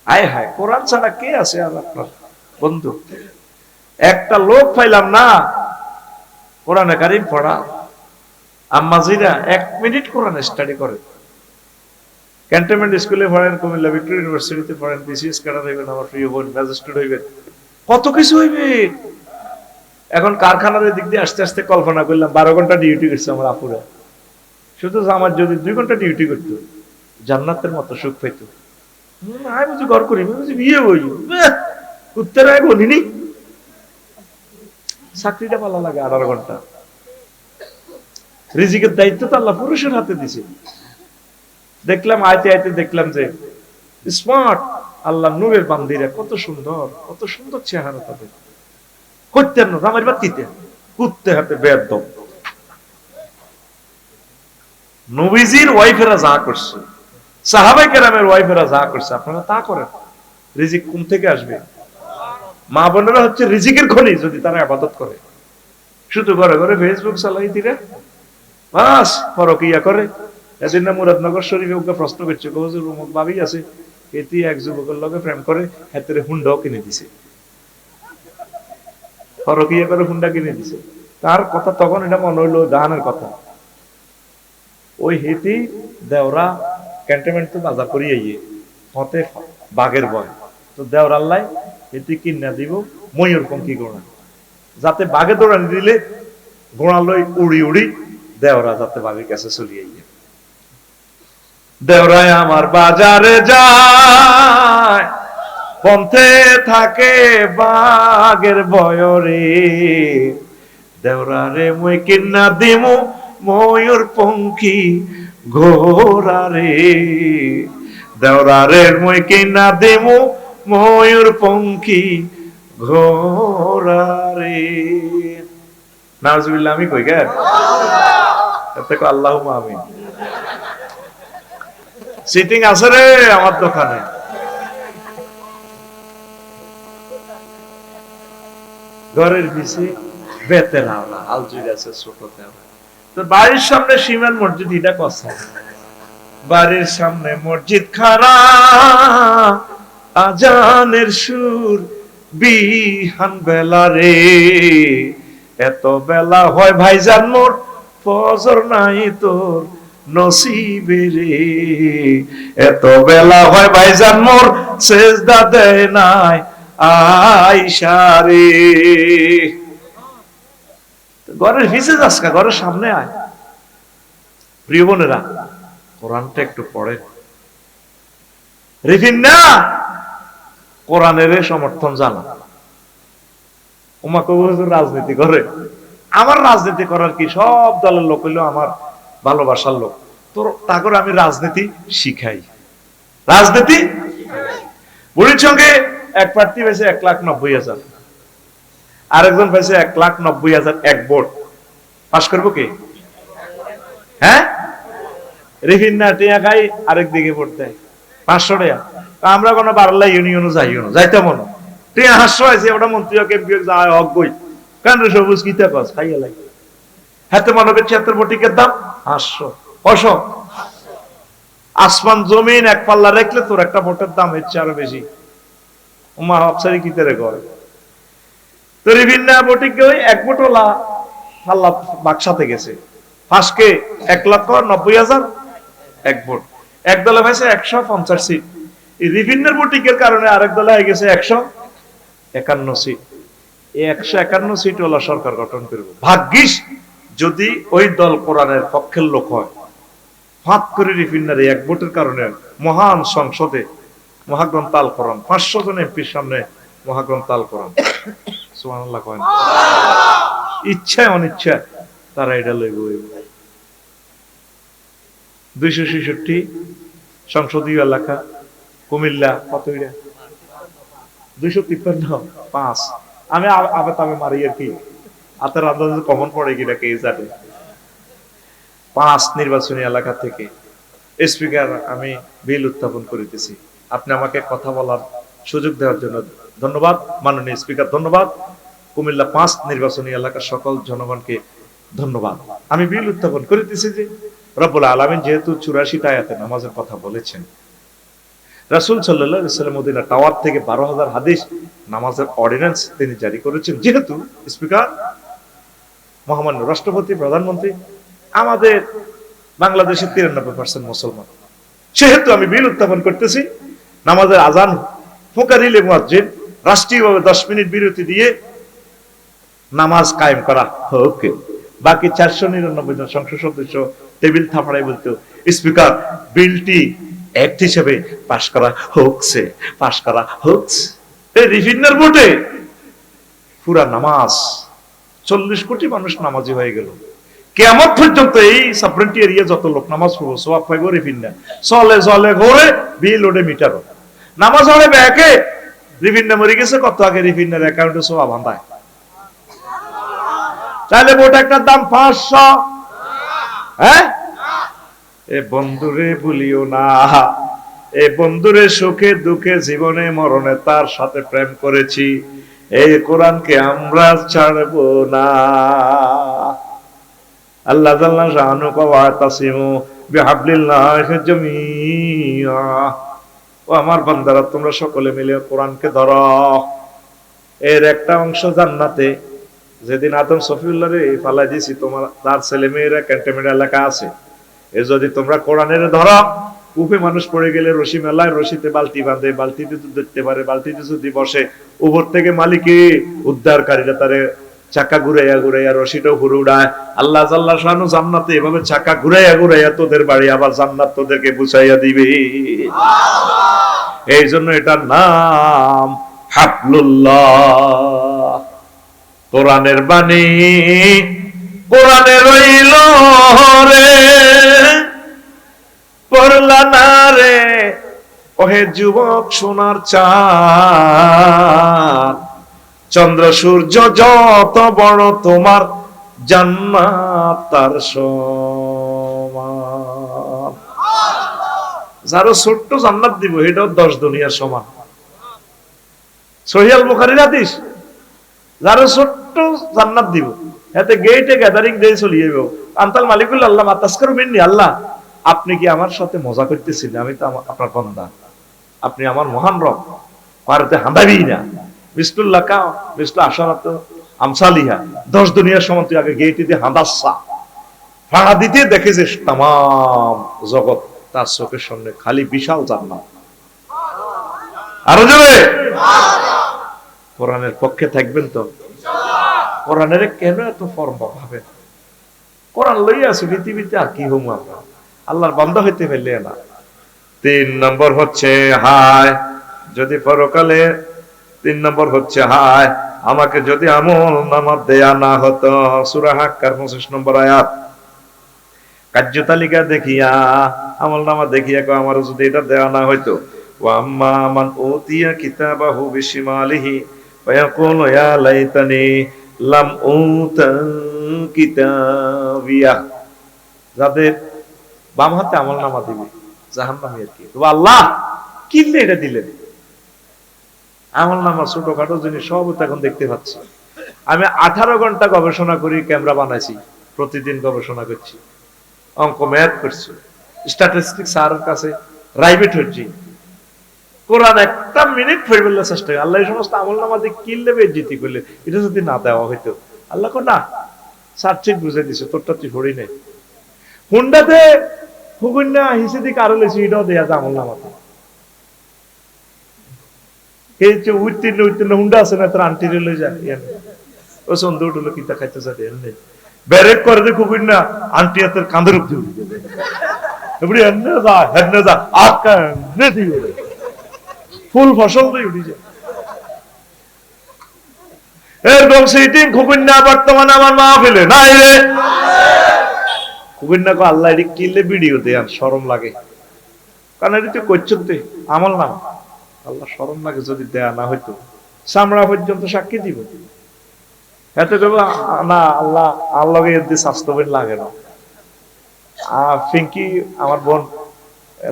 আয় হায়, কোরআন ছাড়া কে আছে আর আপনার বন্ধু? একটা লোক পাইলাম না কোরআনে কারিম পড়া। আম্মাজিরা 1 মিনিট কোরআন স্টাডি করে। ক্যান্টনমেন্ট স্কুলে পড়েন, কুমিল্লা ভিক্টোরিয়া ইউনিভার্সিটিতে পড়েন, বিসিএস ক্যাডার হইবেন, আমার প্রিয় বোন ম্যাজিস্ট্রেট হইবেন, কত কিছু হইবে। এখন কারখানার দিক দিয়ে আস্তে আস্তে কল্পনা করলাম 12 ঘন্টা ডিউটি করছে আমার আপুরা। শুধু আমার যদি 2 ঘন্টা ডিউটি করতো জান্নাতের মতো সুখ পেত। আমি বুঝি ঘর করি, বুঝি বিয়ে হই, উত্তর আয় বলিনি। চাকরিটা ভালো লাগে 18 ঘন্টা। রিজিকের দায়িত্ব তো আল্লাহ পুরুষের হাতে দিছে। দেখলাম আইতে আইতে দেখলাম যে স্মার্ট আল্লাহ নূরের বান্দিরা কত সুন্দর, কত সুন্দর চেহারা তাদের। করতেন না আমার বাতিতে কুত্তে হাতে বেদম। নবীজির ওয়াইফেরা যা করছে, সাহাবায়ে কেরামের ওয়াইফেরা যা করছে, আপনারা তা করেন। রিজিক কোন থেকে আসবে? মা বোনেরা হচ্ছে রিজিকের খনি, যদি তারা ইবাদত করে। শুধু ঘরে ঘরে ফেসবুক চালাই দিলে বাস পরকিয়া করে। এদিন না মুরাদনগর শরীফে ওকে প্রশ্ন করছে, হুজুর অমুক ভাবি আছে, এটি এক যুবকের লগে প্রেম করে, হাতের হুন্ডাও কিনে দিছে, পরকিয়া করে হুন্ডা কিনে দিছে। তার কথা তখন এটা মনে হইলো জাহানের কথা। ওই হেতি দেওরা ক্যান্টনমেন্ট তো বাজার করি হতে বাঘের ভয় তো দেওর আল্লাহ হেতি কিনা দিব ময়ূরপঙ্খী ঘোড়া যাতে বাঘে দৌড়ানি দিলে ঘোড়া লই উড়ি উড়ি দেওরা যাতে বাঘের কাছে চলিয়ে দেওরায় আমার বাজারে যায় পন্থে থাকে বাঘের বয়রে দেওরারে মই কিন্না দিমু ময়ূর পঙ্খী ঘোড়ারে দেওরারে মই কিন্না দিমু ময়ূর পঙ্খী ঘোড়ারে নাউজুবিল্লাহ আমি কই গে এতে কো আল্লাহুম্মা আমিন সিটিং আছে রে আমার দোকানে ঘরের পিছে বেতের আওলা আলজুই আছে ছোট তো বাড়ির সামনে সীমান মসজিদ এটা কথা বাড়ির সামনে মসজিদ খানা আজানের সুর বিহান বেলা রে এত বেলা হয় ভাইজান মোর ফজর নাই তোর নসিবে রে এত বেলা হয় ভাইজান মোর সেজদা দেয় নাই আয়সা রে ঘরের ভিজে যাস কা ঘরের সামনে আয় প্রিয় বোনেরা কোরআনটা একটু পড়ে রিফিন না কোরআনের সমর্থন জানা উমাকে রাজনীতি করে আমার রাজনীতি করার কি সব দলের লোক হইলো আমার ভালোবাসার লোক তোর তা করে আমি রাজনীতি শিখাই রাজনীতি বুড়ির সঙ্গে এক প্রার্থী পেয়েছে 1,90,000 আরেকজন পেয়েছে 1,90,000 এক ভোট পাস করবো কি হ্যাঁ রিফিন না টিয়া খাই আরেক দিকে ভোট দেয় 500 টাকা আমরা কোনো বারলা ইউনিয়নও যাইও না যাইতে মনে টিয়া 500 আছে ওটা মন্ত্রী হোক এমপি হোক যায় হক গই কেন সবুজ কিতা কস খাইয়া লাগে হাতে মনে করছে 76 ভোটিকের দাম 500 কশো আসমান জমিন এক পাল্লা রাখলে তোর একটা ভোটের দাম হচ্ছে আরো বেশি উমা হকসারি কিতে রে কয় তো বিভিন্ন ভোটিকে ওই এক ভোটওয়ালা পাল্লা বাক্সাতে গেছে ফাঁসকে 1,90,000 এক ভোট এক দলে হয়েছে 150 সিট এই বিভিন্ন ভোটিকের কারণে আরেক দলে হয়ে গেছে 151 সিট এই 151 সিট ওলা সরকার গঠন করবে ভাগ্যিস যদি ওই দল কোরআনের পক্ষের লোক হয় ফাঁক করে রিফিনারি এক ভোটের কারণে মহান সংসদে মহাগ্রন্থ আল কোরআন 500 জন এমপির সামনে মহাগ্রন্থ আল কোরআন সুবহানাল্লাহ কয় ইচ্ছা অনিচ্ছা তারা এটা লইব 266 সংসদীয় এলাকা কুমিল্লা কত এটা 253 5 আমি আবে মারি আর কি আতার আন্দাজে কমন পড়ে কিনা কে জানে 5 নির্বাচনী এলাকা থেকে স্পিকার আমি বিল উত্থাপন করিতেছি আপনি আমাকে কথা বলার সুযোগ দেওয়ার জন্য ধন্যবাদ মাননীয় স্পিকার ধন্যবাদ কুমিল্লা 5 নির্বাচনী এলাকার সকল জনগণকে ধন্যবাদ আমি বিল উত্থাপন করিতেছি যে রব্বুল আলামিন যেহেতু 84 আয়াতে নামাজের কথা বলেছেন রাসূল সাল্লাল্লাহু আলাইহি ওয়াসাল্লাম মদিনা টাওয়ার থেকে 12,000 হাদিস নামাজের অর্ডিন্যান্স তিনি জারি করেছেন যেহেতু স্পিকার মহামান্য রাষ্ট্রপতি প্রধানমন্ত্রী আমাদের বাংলাদেশের 93% মুসলমান সেহেতু আমি বিল উত্থাপন করতেছি নামাজের আজান ফুকারিলে মুয়াজ্জিন রাষ্ট্রীয়ভাবে 10 মিনিট বিরতি দিয়ে নামাজ কায়েম করা হোক বাকি 499 জন সংসদ সদস্য টেবিল থাপড়াই বলতো স্পিকার বিলটি অ্যাক্ট হিসেবে পাশ করা হোকছে পাশ করা হোকছে এই রিফিনার ভোটে পুরা নামাজ 40 কোটি মানুষ নামাজি হয়ে গেল কিয়ামত পর্যন্ত এই সাবরেন্টি এরিয়া যত লোক নামাজ পড়বে সওয়াব পাইবো রিফিনা চলে চলে ঘরে বিল ওডে মিটারো নামাজ হলে ব্যাকে রিফিনা মরে গেছে কত আগে রিফিনার অ্যাকাউন্টে সওয়াব আন্দায় তাহলে ভোট একটা দাম 500 হ্যাঁ এ বন্ধুরে ভুলিও না এ বন্ধুরে সুখে দুঃখে জীবনে মরণে তার সাথে প্রেম করেছি এই কোরআনকে আমরা ছাড়বো না আল্লাহ জাল্লা শানু ওয়া তাসিমু বিহাবলিল্লাহি জামিআ ও আমার বান্দারা তোমরা সকলে মিলে কোরআনকে ধরো এর একটা অংশ জান্নাতে যেদিন আদম সফিউল্লাহরে ফালাই দিয়েছি তোমার তার ছেলে মেয়েরা ক্যান্টনমেন্ট এলাকা আছে এ যদি তোমরা কোরআনের ধরো, কূপে মানুষ পড়ে গেলে রশি মেলায়, রশিতে বালতি বাঁধে, বালতিতে দেখতে পারে, বালতিতে যদি বসে, উপর থেকে মালিকে উদ্ধারকারীরা তারে চাকা ঘুরাইয়া ঘুরাইয়া রশিটা উপরে উড়ায়। আল্লাহ জাল্লা শানু জান্নাতে এভাবে চাকা ঘুরাইয়া ঘুরাইয়া তোদের বাড়ি আবার জান্নাত তোদেরকে বুঝাইয়া দিবে। এই জন্য এটার নাম হাবলুল্লাহ, কোরআনের বাণী। কোরআনে রইল রে, পড়লা না রে ওহে যুবক সোনার চাঁদ, চন্দ্র সূর্য যত বড় তোমার জান্নাত তার সমান। যারও ছোট্ট জান্নাত দিব, এটাও 10 দুনিয়ার সমান। সহিহ আল বুখারীর হাদিস, যারও ছোট্ট জান্নাত দিব, এতে গেটে গ্যাদারিং দিয়ে চলে যাবে। আনতাল মালিকুল আল্লাহ মাতাসকারু মিন্নি, আল্লাহ আপনি কি আমার সাথে মজা করতেছিলেন? আমি তো আপনার বান্দা, আপনি আমার মহান রব, পারতে হাঁদাবি না। বিসমিল্লাহ কা বিসমিল্লাহ আশারাত আমসালিহা, 10 দুনিয়ার সমান তুই আগে গেটে দিয়ে হাঁদাসা ফাড়া দিতে দেখে যে তাম জগৎ তার চোখের সামনে খালি বিশাল জান্নাত। আরো জোরে কোরআনের পক্ষে থাকবেন তো? কোরআনের কেন এত ফর্ম ভাবেন? কোরআন লইয়া আছে পৃথিবীতে, আর কি হমু আমরা? আল্লাহর বান্দা হইতে পারলে না। 3 নম্বর হচ্ছে হায়, যদি পরকালে 3 নম্বর হচ্ছে হায় আমাকে যদি আমল নামা দেয়া না হতো। সূরা হাক্কার 25 নম্বর আয়াত। কার্য তালিকা দেখিয়া, আমল নামা দেখিয়া আমার যদি এটা দেয়া না হইতো। ওয়া আম্মা মান উতিয়া কিতাবাহু বিশিমালিহি ফায়াকুলু ইয়া লাইতানি লাম উতা কিতাবিয়া, যাদের বাম হাতে আমল নামা দিবে জাহান্নামী আর কি। আল্লাহ কিনলে এটা দিলেন? আমল নামা ছোটখাটো জিনিস সব তো এখন দেখতে পাচ্ছি। আমি 18 ঘন্টা গবেষণা করি, ক্যামেরা বানাইছি, প্রতিদিন গবেষণা করছি, অঙ্ক ম্যাথ করছি, স্ট্যাটিস্টিক্স স্যারের কাছে প্রাইভেট হচ্ছি। কোরআন একটা মিনিট ফের বললে চেষ্টা করি, আল্লাহ এই সমস্ত আমল নামা দিয়ে কিনলে বেজ্জিতি করলে, এটা যদি না দেওয়া হইতো। আল্লাহ কো না, স্যার ঠিক বুঝে দিছে, তোরটা তুই পড়ি নাই। হুন্ডাতে হুকুন্না হিসে দিকে আরো লেছি, এটাও দেয়া যায় আমল নামাতে। এই যে উত্তীর্ণ হুন্ডা আছে না, তার আন্টি রেলে যায় ও সন্ধ্যে উঠলো কিতা খাইতে চাই এমনি ব্যারেক করে দে হুকুন্না, আন্টি হাতের কাঁধের উপরে উঠে যাবে, এবারে এমনি যা হেডনে যা আটকা এমনি দিয়ে ফুল ফসল দিয়ে উঠে যায়। এরকম সিটিং খুকুন্না বর্তমানে আমার মা ফেলে নাই রে। খুকুন্না কো আল্লাহ এটি কিনলে ভিডিও দেয়, আর শরম লাগে, কারণ এটি তো করছেন তো আমল নাম। আল্লাহ শরম লাগে যদি দেয়া না হইতো। চামড়া পর্যন্ত সাক্ষী দিব, এতে দেবো না আল্লাহ আল্লাহকে এদের স্বাস্থ্য বোন লাগে না। ফিঙ্কি আমার বোন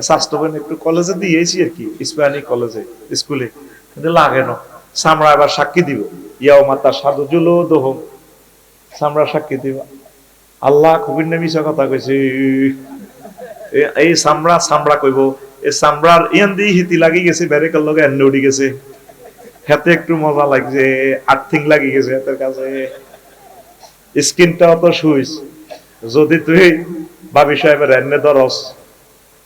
স্বাস্থ্য বোন একটু কলেজে দিয়েছি আর কি, ইসলামী কলেজে স্কুলে, কিন্তু লাগে না। চামড়া এবার সাক্ষী দিব, ইয়াও মাতা সাধু জুলো দোহম, চামড়া সাক্ষী দিব। আল্লাহ খুবই মিশা কথা কইছে, এই চামড়া চামড়া কইব, এই চামড়ার ইয়ান দিয়ে হিতি লাগি গেছে, ব্যারেকের লগে এনে উঠি গেছে, হাতে একটু মজা লাগছে, আর্থিং লাগি গেছে হাতের কাছে, স্কিনটা অত সুইস। যদি তুই ভাবি সাহেবের এনে ধরস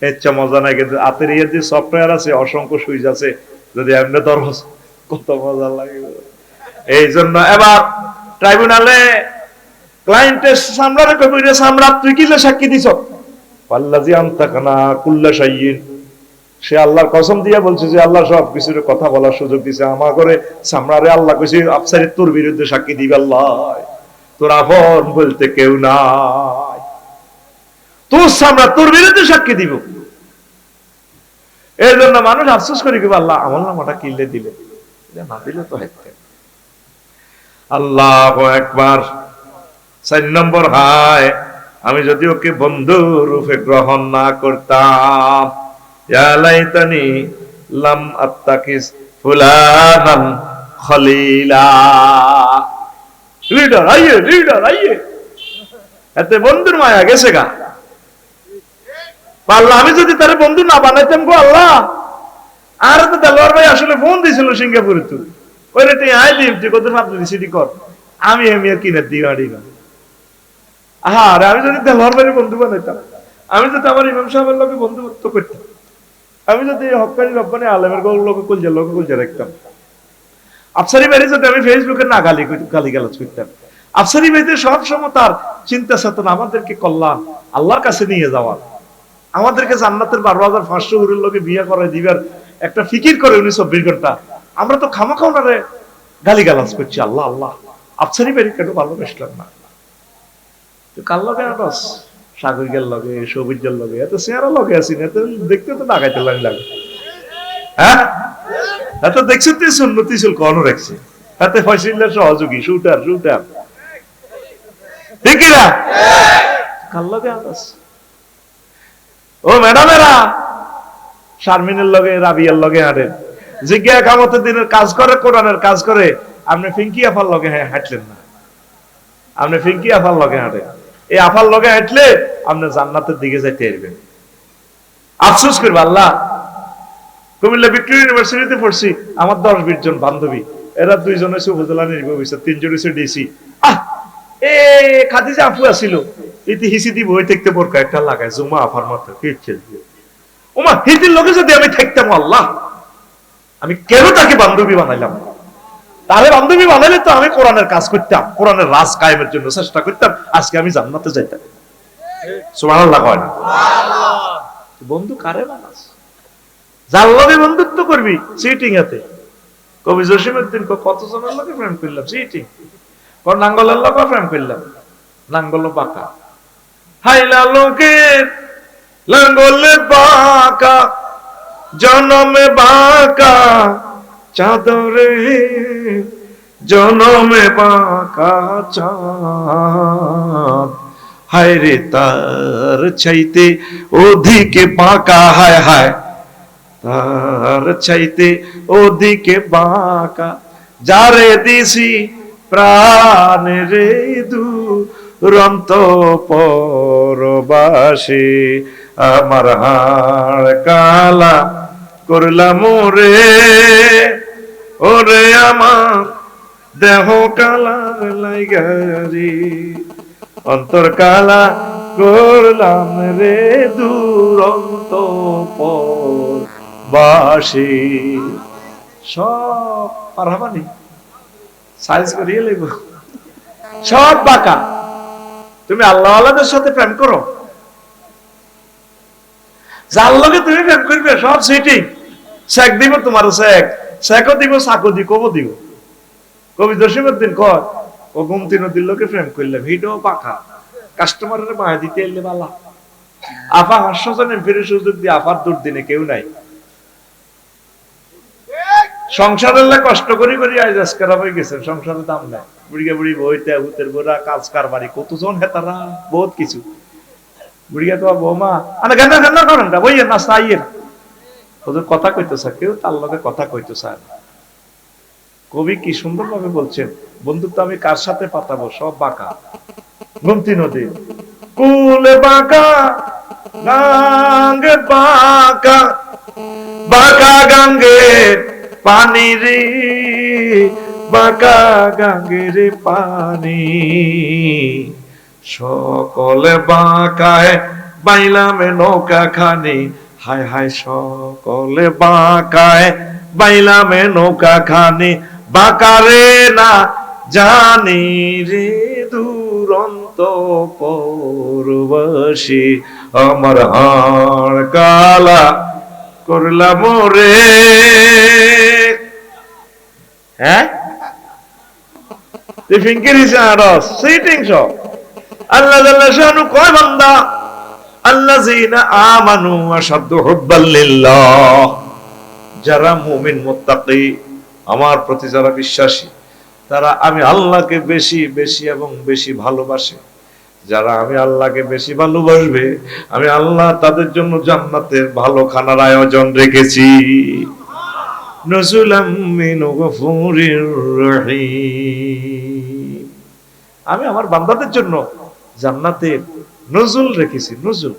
ইচ্ছা মজা নাই, কিন্তু হাতের ইয়ে যে সফটওয়্যার আছে অসংখ্য সুইচ আছে, যদি এমনি ধরস কত মজা লাগে। এই জন্য এবার ট্রাইব্যুনালে ক্লায়েন্টের সামলারে কবি রে সামলা তুই কি সাক্ষী দিছ? আল্লাজি আনতাকানা কুল্লা শাইইন, সে আল্লাহর কসম দিয়ে বলছে যে আল্লাহ সব কিছুর কথা বলার সুযোগ দিছে আমার করে। সামরারে আল্লাহ কইছে আফসারি তোর বিরুদ্ধে সাক্ষী দিবে, আল্লাহ তোর আপন বলতে কেউ নাই, তোর সামরা তোর বিরুদ্ধে সাক্ষী দিব। এর জন্য মানুষ আফসোস করে কি আল্লাহ আমল নামাটা কিনলে দিলে, না দিলে তো হেতে। আল্লাহু আকবার। 4 নম্বর হায় আমি যদি ওকে বন্ধু রূপে গ্রহণ না করতাম, ইয়া লাইতানি লাম আত্তাকিস ফুলানান খলিলা। লিডার আইয়ে এতে বন্ধুর মায়া গেছে গা। আল্লাহ আমি যদি তার বন্ধু না বানাইতাম গো আল্লাহ। আর তো দেলোয়ার ভাই আসলে ফোন দিয়েছিল সিঙ্গাপুরে, তুই ওই রে তুই আই দিম, তুই কত ভাবলি সিটি কর, আমি আর কিনে দিই আড়ি না। আরে আমি যদি দেলোয়ার ভাইয়ের বন্ধু বানাইতাম, আমি যদি আমার ইমাম সাহেবের লোকে বন্ধুত্ব করতাম, আমি যদি হক্কানি রব্বানি আলেমের লোকে কলজা রাখতাম, আফসারি ভাই যদি আমি ফেসবুকে না গালি গালাজ করতাম, আফসারি ভাইতে সবসময় তার চিন্তা চেতনা আমাদেরকে কল্যাণ আল্লাহর কাছে নিয়ে যাওয়া, আমাদেরকে জান্নাতের 12,500 হুরের লোকে বিয়ে করে দিবার একটা ফিকির করে উনি 24 ঘন্টা। আমরা তো খামাখা ওনারে গালি গালাজ করছি, আল্লাহ আল্লাহ। আফসারি ভাই কেন ভালোবাসলাম না, কার লগে আনস সাগরিকের লগে সবুজের লগে এত চেহারা লগে আছি না, এত দেখতে তো লাগাইতে লাগে। হ্যাঁ এত দেখছেন তুই সুন্নতি ছিল কোন রাখছে হাতে ফয়সিল্লার সহযোগী শুটার ঠিক না? কার লগে আনস? ও ম্যাডামেরা শারমিনের লগে রাবিয়ার লগে হাঁটেন, জিজ্ঞা কামতের দিনের কাজ করে, কোরআনের কাজ করে, আপনি ফিঙ্কি আফার লগে হাঁটলেন না, আপনি ফিঙ্কি আফার লগে হাঁটেন। এই আফার লগে হাঁটলে আপনি জান্নাতের দিকে যাইতে পারবেন। আফসোস করবে আল্লাহ, কুমিল্লা ভিক্টোরিয়া ইউনিভার্সিটিতে পড়ছি, আমার 10-20 জন বান্ধবী, এরা 2 জন হচ্ছে উপজেলা নির্বাহী অফিসার, 3 জন হচ্ছে ডিসি। এ খাদিজা আপু আসিল, ইতি হিসিদি বই থাকতে বোরকা একটা লাগায় জুমা আফার মতো কিচ্ছে ওমা হিতির লোকে যদি আমি থাকতাম, আল্লাহ আমি কেন তাকে বান্ধবী বানাইলাম? তাহলে বান্ধবী বানাইলে তো আমি কোরআনের কাজ করতাম, কোরআনের রাজ কায়েমের জন্য চেষ্টা করতাম, আজকে আমি জান্নাতে যাইতাম। সুবহানাল্লাহ কয় না? বন্ধু কারে বানাস? যার লগে বন্ধুত্ব করবি চিটিং এতে। কবি জসিমউদ্দিন কত জনের লগে প্রেম করলাম চিটিং, কোন নাঙ্গলের লগে প্রেম করলাম, নাঙ্গল বাঁকা, হাইলা লোকের লাঙ্গলে বাঁকা, জনমে বাঁকা চাদরে, জনমে বাঁকা চাঁদ, হায় রে তার চাইতে ওদিকে বাঁকা, হায় হায় তার চাইতে ওদিকে বাঁকা, যারে দিছি প্রাণ রে দুরন্ত পরবাসী, আমার হাড় কালা করলাম রে, ওরে আমার দেহ কালা লাইগারি, অন্তর কালা করলাম রে দুরন্ত পরবাসী। সব পারহাবানি সাইজ করিয়ে লেব, সব বাঁকা। তুমি আল্লাহ আল্লাহদের সাথে প্রেম করো, যার লগে তুমি প্রেম করবে সব সিটিং, শেখ দিব তোমার, শেখও দিব, সাকো দিব, কবো দিব। কবি জসিমউদ্দিন কয় ও গুমতি নদীর লোকে প্রেম করলাম, হিডও পাখা, কাস্টমারের মায়া দিতে এলে বালা, আফা 500 জনের ফিরে সুযোগ দিয়ে আফার দুর্দিনে কেউ নাই। সংসারের কষ্ট করি করি আজ আজকার হয়ে গেছে, সংসারের দাম নাই, বুড়িয়া বুড়ি বইতে হুতের বোরা কাজ কারবারি কতজন হেতারা বহুত কিছু। বুড়িয়া তো বৌমা আনা গান্না গান্না করেন না বইয়ের না সাইয়ের ওদের কথা কইতেছে, কেউ তার লগে কথা কইতেছে। কবি কি সুন্দর ভাবে বলছেন, বন্ধুত্ব আমি কার সাথে পাতাবো, সব বাঁকা। গুমতি নদী কুলে বাঁকা, গাঙ্গে বাঁকা, বাঁকা গাঙ্গের পানি রে, বাঁকা গাঙ্গের পানি, সকলে বাঁকায় বাইলাম নৌকা খানি, হায় হায় সকলে বাঁকায় বাইলাম নৌকা খানি, বাঁকারে না জানি রে দুরন্ত পরবাসী, আমার হাড় কালা করলাম রে। হ্যাঁ আল্লাহ জাল্লা শানু কয় বান্দা আল্লাযীনা আমানু আশাদ্দু হুব্বাল লিল্লাহ, যারা মুমিন মুত্তাকি আমার প্রতি যারা বিশ্বাসী তারা আমি আল্লাহকে বেশি বেশি এবং বেশি ভালোবাসে। যারা আমি আল্লাহকে বেশি ভালোবাসবে আমি আল্লাহ তাদের জন্য জান্নাতের ভালো খানার আয়োজন রেখেছি। নুজুলাম মিন গফুরির রহিম, আমি আমার বান্দাদের জন্য জান্নাতের নজুল রেখেছি। নজুল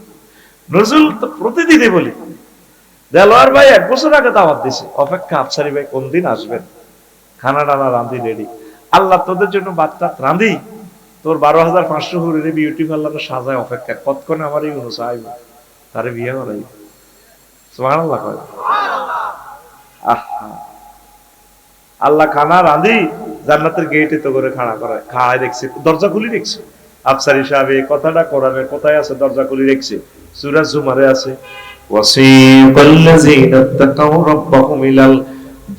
নজুল তো প্রতিদিনই বলি। দেলোয়ার ভাই 1 বছর আগে দাওয়াত দিছে, অপেক্ষা আফসারি ভাই কোন দিন আসবেন, খানা টানা রাঁধি রেডি। আল্লাহ তোদের জন্য বাচ্চা রাঁধি তোর 12,500 হুরের বিউটি পার্লারে সাজায় অপেক্ষা কতক্ষণে আমার এই অনুসা আইব তারে বিয়ে করাই সুবহানাল্লাহ কয় আহা আল্লাহ খানা রাঁধি জান্নাতের গেটে তো করে খাড়া করে খাড়ায় দেখছে দরজা খুলি দেখছে আফসারি সাহেব এই কথাটা কোরআনের কোথায় আছে দরজা খুলি দেখছে সূরা জুমারে আছে ওয়াসিকাল লাযিনা তাকাউ রাব্বাহুম ইলাল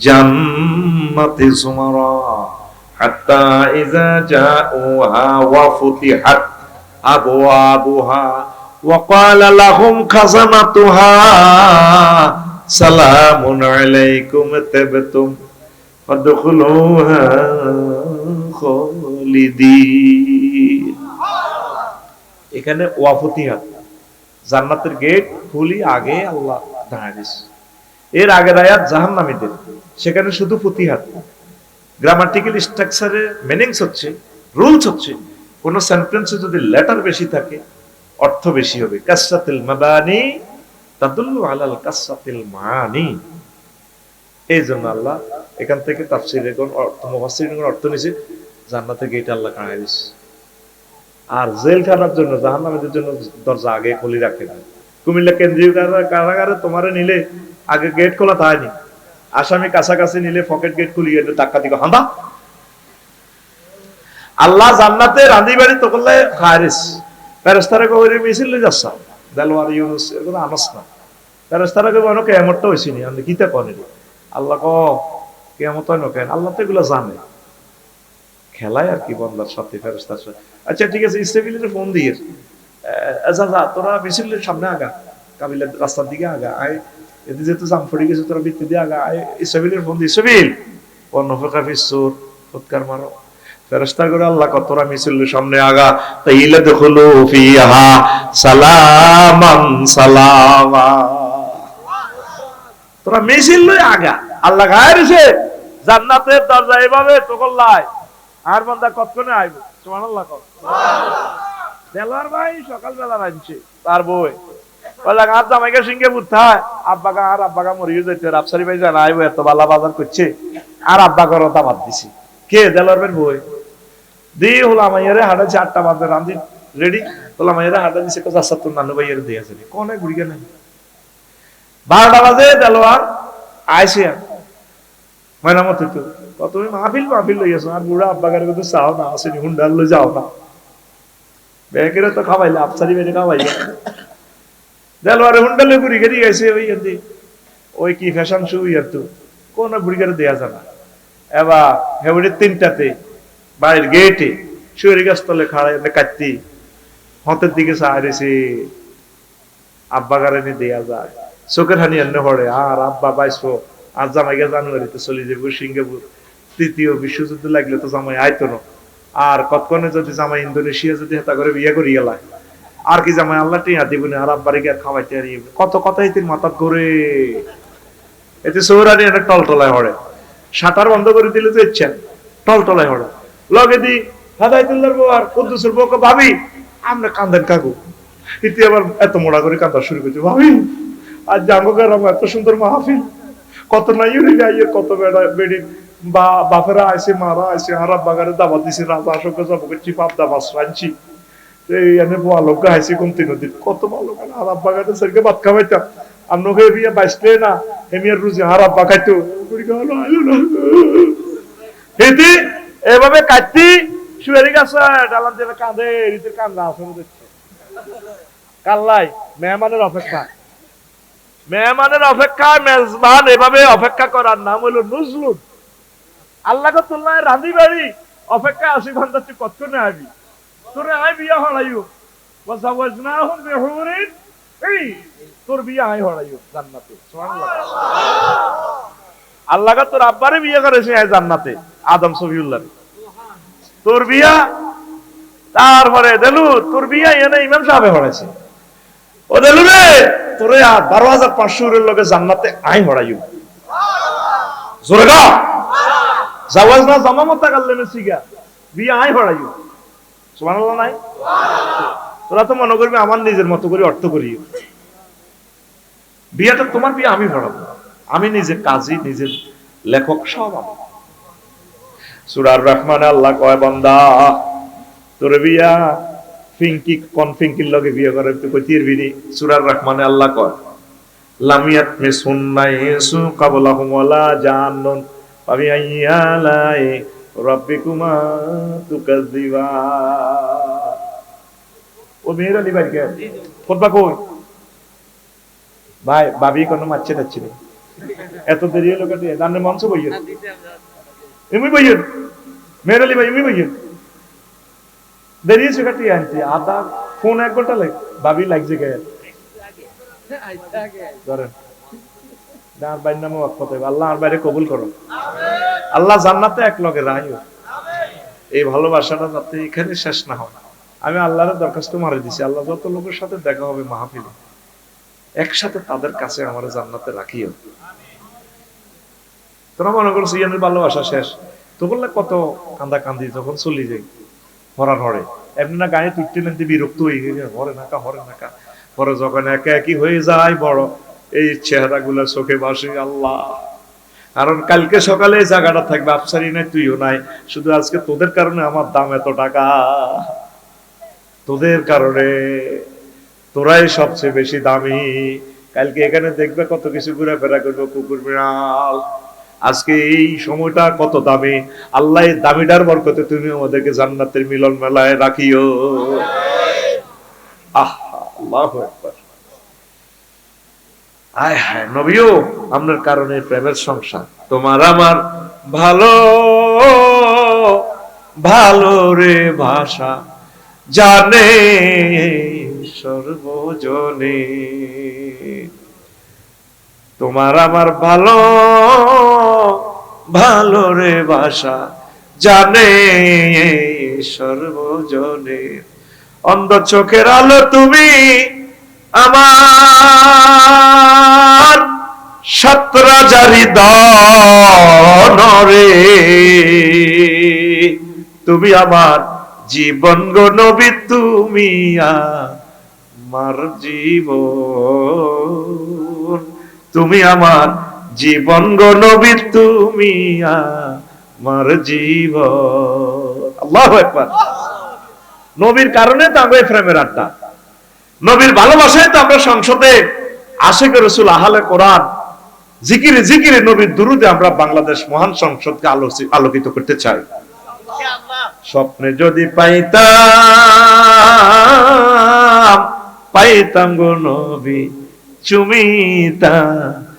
জান্নাতি যুমারা হাত্তা ইযা জাউহা ওয়া ফুতিহাত আবওয়াবুহা ওয়া ক্বালা লাহুম খাযানাতুহা সালামুন আলাইকুম তাবতুম ফাদখুলুহা খালিদিন। এখানে ওয়া ফুতিহাত জান্নাতের গেট খুলি আগে আল্লাহ দাঁড়ায় দিয়েছে। এর আগের আয়াত জাহান্নামীদের, সেখানে শুধু ফুতিহাত। গ্রামাটিক্যাল স্ট্রাকচারে মিনিংস হচ্ছে, রুলস হচ্ছে, কোন সেন্টেন্সে যদি লেটার বেশি থাকে অর্থ বেশি হবে। কাসরাতুল মাবানি তাদুল্লু আলাল কাসরাতিল মানি। এই জন্য আল্লাহ এখান থেকে তাফসীরের কোন অর্থ মুফাসসিরিনের অর্থ নিছে জান্নাতের গেট আল্লাহ কাঁড়ায় দিয়েছে। আর জেলখানার জন্য জাহান্নামীদের জন্য দরজা আগে খুলে রাখে না। কুমিল্লা কেন্দ্রীয় কারাগারে তোমারে নিলে আগে গেট খোলা থাকেনি, আসামি কাছাকাছি নিলে পকেট গেট খুলিয়ে টাকা দিকে হাঁদা। আল্লাহ জান্নাতে রাঁধি বাড়ি তো করলে খায়রিস ফেরেশতারা কইরে মিছিল লই যাচ্ছা দেলওয়ার ইউনুস এগুলো আনস না। ফেরেশতারা কই বনো কিয়ামতটা হইছিনি আমি কিতা কোনে আল্লাহ ক কিয়ামত হয় না কেন আল্লাহ তো এগুলো জানে। খেলায় আর কি বন্দার সাথে ফেরেশতার সাথে। আচ্ছা ঠিক আছে ইসরাফিলের ফোন দিয়ে যা যা তোরা মিছিলের সামনে আগা, কাবিলার রাস্তার দিকে আগা আয়, এতে যেহেতু জাম পড়ে গেছে তোরা ভিত্তি দিয়ে আগা আয়। ইসরাফিলের ফোন দিয়ে ইসরাফিল অন্নফকা ফিসুর ফুৎকার মারো। ফেরেশতা করে আল্লাহ কত তোরা মিছিলের সামনে আগা তাইলে দখলু ফিহা সালামান সালামা। তোরা মিছিল লই আগা আল্লাহ গায়ছে জান্নাতের দরজা এভাবে তোকল্লাই আর বান্দা কতক্ষণে আইব সুবহানাল্লাহ কও। দেলোয়ার ভাই সকাল বেলা রাঁধছে তার বই বলে আর জামাইকে সিংহে বুঝতায় আব্বাগা আর আব্বাগা মরিয়ে যাইতে আফসারি ভাই জানা আইব এত বালা বাজার করছে আর আব্বা করো তা বাদ দিছি। কে দেলোয়ার ভাই বই দি হলো আমাইয়ারে হাঁটাছে 8টা বাজে রাঁধি রেডি হলো আমাইয়ারে হাঁটা দিছে কত আচ্ছা তোর নানু ভাইয়ের দিয়েছে কোনে ঘুরি গেল 12টা বাজে দেলোয়ার আইছে ময়নামতি তো কত মাহফিল মাহফিল লইয়াছো আর বুড়া আব্বাগারে কত চাও না আসেনি হুন্ডার লই যাও না বেকেরে তো খাওয়াইলে আফসারি বেরে খাওয়াইলে দেলোয়ারে হুন্ডা লই ঘুরি গেরি গেছে ওই এদি ওই কি ফ্যাশন শো ইয়ার তো কোন ঘুরি গেরে দেয়া জানা এবা হেবড়ে 3টাতে বাইরের গেটে শুয়ারি গাছতলে খাড়া এনে কাটতি হতের দিকে চাইছে আব্বাগারে নি দেয়া যায় চোখের হানি এনে পড়ে আর আব্বা বাইসো আর জামাইকে জানুয়ারিতে চলে যাবো সিঙ্গাপুর। 3য় বিশ্বযুদ্ধ লাগলে তো জামাই আইতো না আর কতক্ষণে যদি জামাই ইন্দোনেশিয়া যদি হেতা করে বিয়ে করি গেলায় আর কি জামাই আল্লাহ টিয়া দিব না আর আব্বারে গিয়ে খাওয়াইতে আর কত কথাই তিন মাথাত করে এতে সৌরানি একটা টলটলায় হড়ে সাঁতার বন্ধ করে দিলে তো ইচ্ছা টলটলায় হড়ে লগে দি হাদাইতুল্লাহর বউ আর কুদ্দুসের বউকে ভাবি আমরা কান্দেন কাকু ইতি আবার এত মোড়া করে কান্দা শুরু করছে ভাবি আর জাঙ্গকার এত সুন্দর মাহফিল কত নাই কত বেড়া বেড়ি বা বাপেরা আইসে মারা আইসে আর বাগারে দাবাত দিছে রাজা অশোক যাবো চিপাপ দাবাস রাঁধছি এই এনে বোয়া লোক আইসি কমতি নদীর কত ভালো আর বাগারে সেরকে ভাত খাওয়াইতাম আপনাকে বিয়ে বাইসলে না হেমিয়ার রুজি আর আব্বা খাইতো হেতি এভাবে কাটতি শুয়ারি গাছ ডালার দিয়ে কাঁদে রীতির কান্দা আসলে দেখছে কাল্লাই মেহমানের অপেক্ষা মেহমানের অপেক্ষায় মেজবান এভাবে অপেক্ষা করার নাম হলো নুজলুন। আল্লাহ তুল্লাহ রাঁধি বাড়ি অপেক্ষা 80 ঘন্টা তুই কতক্ষণে আবি তোরে আই বিয়া হড়াইও ওয়াজাওয়াজনাহুম বিহুরিন এই তোর বিয়া আই হড়াইও জান্নাতে সুবহানাল্লাহ। আল্লাহ তোর আব্বারে বিয়ে করেছে এই জান্নাতে আদম সফিউল্লাহ তোর বিয়া তারপরে দেলু তোর বিয়া এনে ইমাম সাহেব হড়াইছে ও দেলু রে তোরে 12,500 এর লগে জান্নাতে আই হড়াইও জোরে গা জাওয়াজ না জামামত কাল্লেমে সিগা বিয়া আই হড়াইও সুবহানাল্লাহ নাই সুবহানাল্লাহ। তোরা তো মনে করবি আমার নিজের মতো করে অর্থ করি বিয়াটা তোমার বিয়া আমি হড়াবো আমি নিজে কাজী নিজের লেখক সব আমি। সূরা আর রহমানে আল্লাহ কয় বান্দা তোরে বিয়া ফিঙ্কি কোন ফিঙ্কির লগে বিয়ে করে তুই কইতির বিনি সূরার রহমানে আল্লাহ কয় লামিয়াত মে সুন্নাইসু ক্বাবলাহুম ওয়ালা জান্নুন ফাবি আইয়ালাই রাব্বিকুমা তুকাযযিবা। ও মেয়ের আলী ভাই কে খুতবা কই ভাই ভাবি কোন মারছে যাচ্ছে না এত দেরি হলো কেটে দানে মঞ্চ বইয়েন এমনি বইয়েন মেয়ের আলী ভাই এমনি বইয়েন দেরি হয়েছে কাটিয়ে আনছি আধা ফোন 1 ঘন্টা লাগে ভাবি লাগছে কে ধরেন আর বাইর নামে ওয়াক্ফ আল্লাহ আর বাইরে কবুল করো আল্লাহ জান্নাতে এক লগে রাখিও এই ভালোবাসাটা যাতে এখানে শেষ না হয়। আমি আল্লাহর দরখাস্ত মারে দিছি আল্লাহ যত লোকের সাথে দেখা হবে মাহফিলে একসাথে তাদের কাছে আমার জান্নাতে রাখিও। তোরা মনে করছো ইয়ানের ভালোবাসা শেষ তো বললে কত কান্দা কান্দি যখন চলি যাই হরার হরে এমনি না গায়ে তুটতে নামতে বিরক্ত হয়ে গেছে হরে নাকা পরে যখন একা একই হয়ে যায় বড় এই চেহারা গুলা চোখে বাসে আল্লাহ। কারণ কালকে সকালে এই জায়গাটা থাকবে আফসারি নাই তুইও নাই শুধু আজকে তোদের কারণে আমার দাম এত টাকা তোদের কারণে তোরাই সবচেয়ে বেশি দামি। কালকে এখানে দেখবে কত কিছু ঘুরে ফেরা করবো কুকুর বিড়াল আজকে এই সময়টা কত দামি আল্লাহ দামিটার বরকতে তুমি আমাদেরকে জান্নাতের মিলন মেলায় রাখিও। আল্লাহু আকবার। আয় হায় নবীও আপনার কারণে প্রেমের সংসার তোমার আমার ভালো ভালো রে ভাষা জানে সর্বজনে তোমার আমার ভালো ভালো রে ভাষা জানে সর্বজনে অন্ধ চোখের আলো তুমি আমার সাত রাজারি দরে তুমি আমার জীবন গো নবী তুমি আমার জীবন তুমি আমার জীবন গো নবী তুমি আমার জীবন। আল্লাহু আকবার। নবীর কারণে তো আমরা প্রেমের আড্ডা নবীর ভালোবাসায় তো আমরা সংসদে আশিক রাসূল আহলে কোরআন জিকিরে জিকিরে নবীর দুরুদে আমরা বাংলাদেশ মহান সংসদকে আলোকিত করতে চাই। স্বপ্নে যদি পাইতাম গো নবী চুমিতাম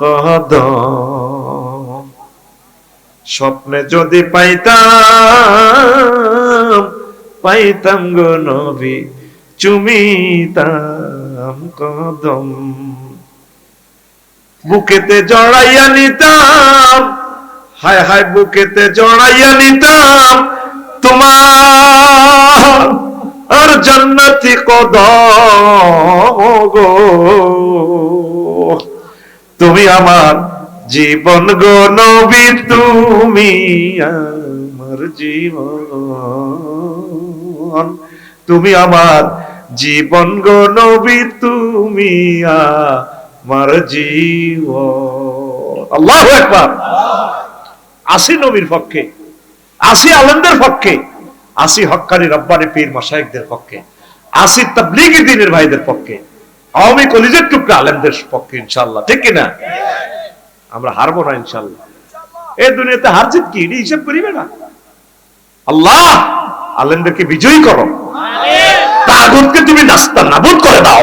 কদম স্বপ্নে যদি পাইতাম গো নবী চুমিতাম কদম বুকেতে জড়াইয়া নিতাম হায় হায় বুকেতে জড়াইয়া নিতাম তোমার আর জান্নাতি কদম গো তুমি আমার জীবন গো নবী তুমি আমার জীবন তুমি আমার জীবন গো নবী তুমি আমার জীবন। আল্লাহু আকবার। আসি নবীর পক্ষে আসি আলেমদের পক্ষে আসি হক্কানি রব্বানি পীর মাশায়েখদের পক্ষে আসি তাবলীগী দ্বীনের ভাইদের পক্ষে আওয়ামী কলিজার টুকরা আলেমদের পক্ষে ইনশাআল্লাহ ঠিক কি না আমরা হারবো না ইনশাআল্লাহ। এই দুনিয়াতে হার জিত কি এটা হিসাব করিবে না আল্লাহ আলেমদেরকে বিজয়ী করো তাগুতকে তুমি নাস্তা নাবুদ করে দাও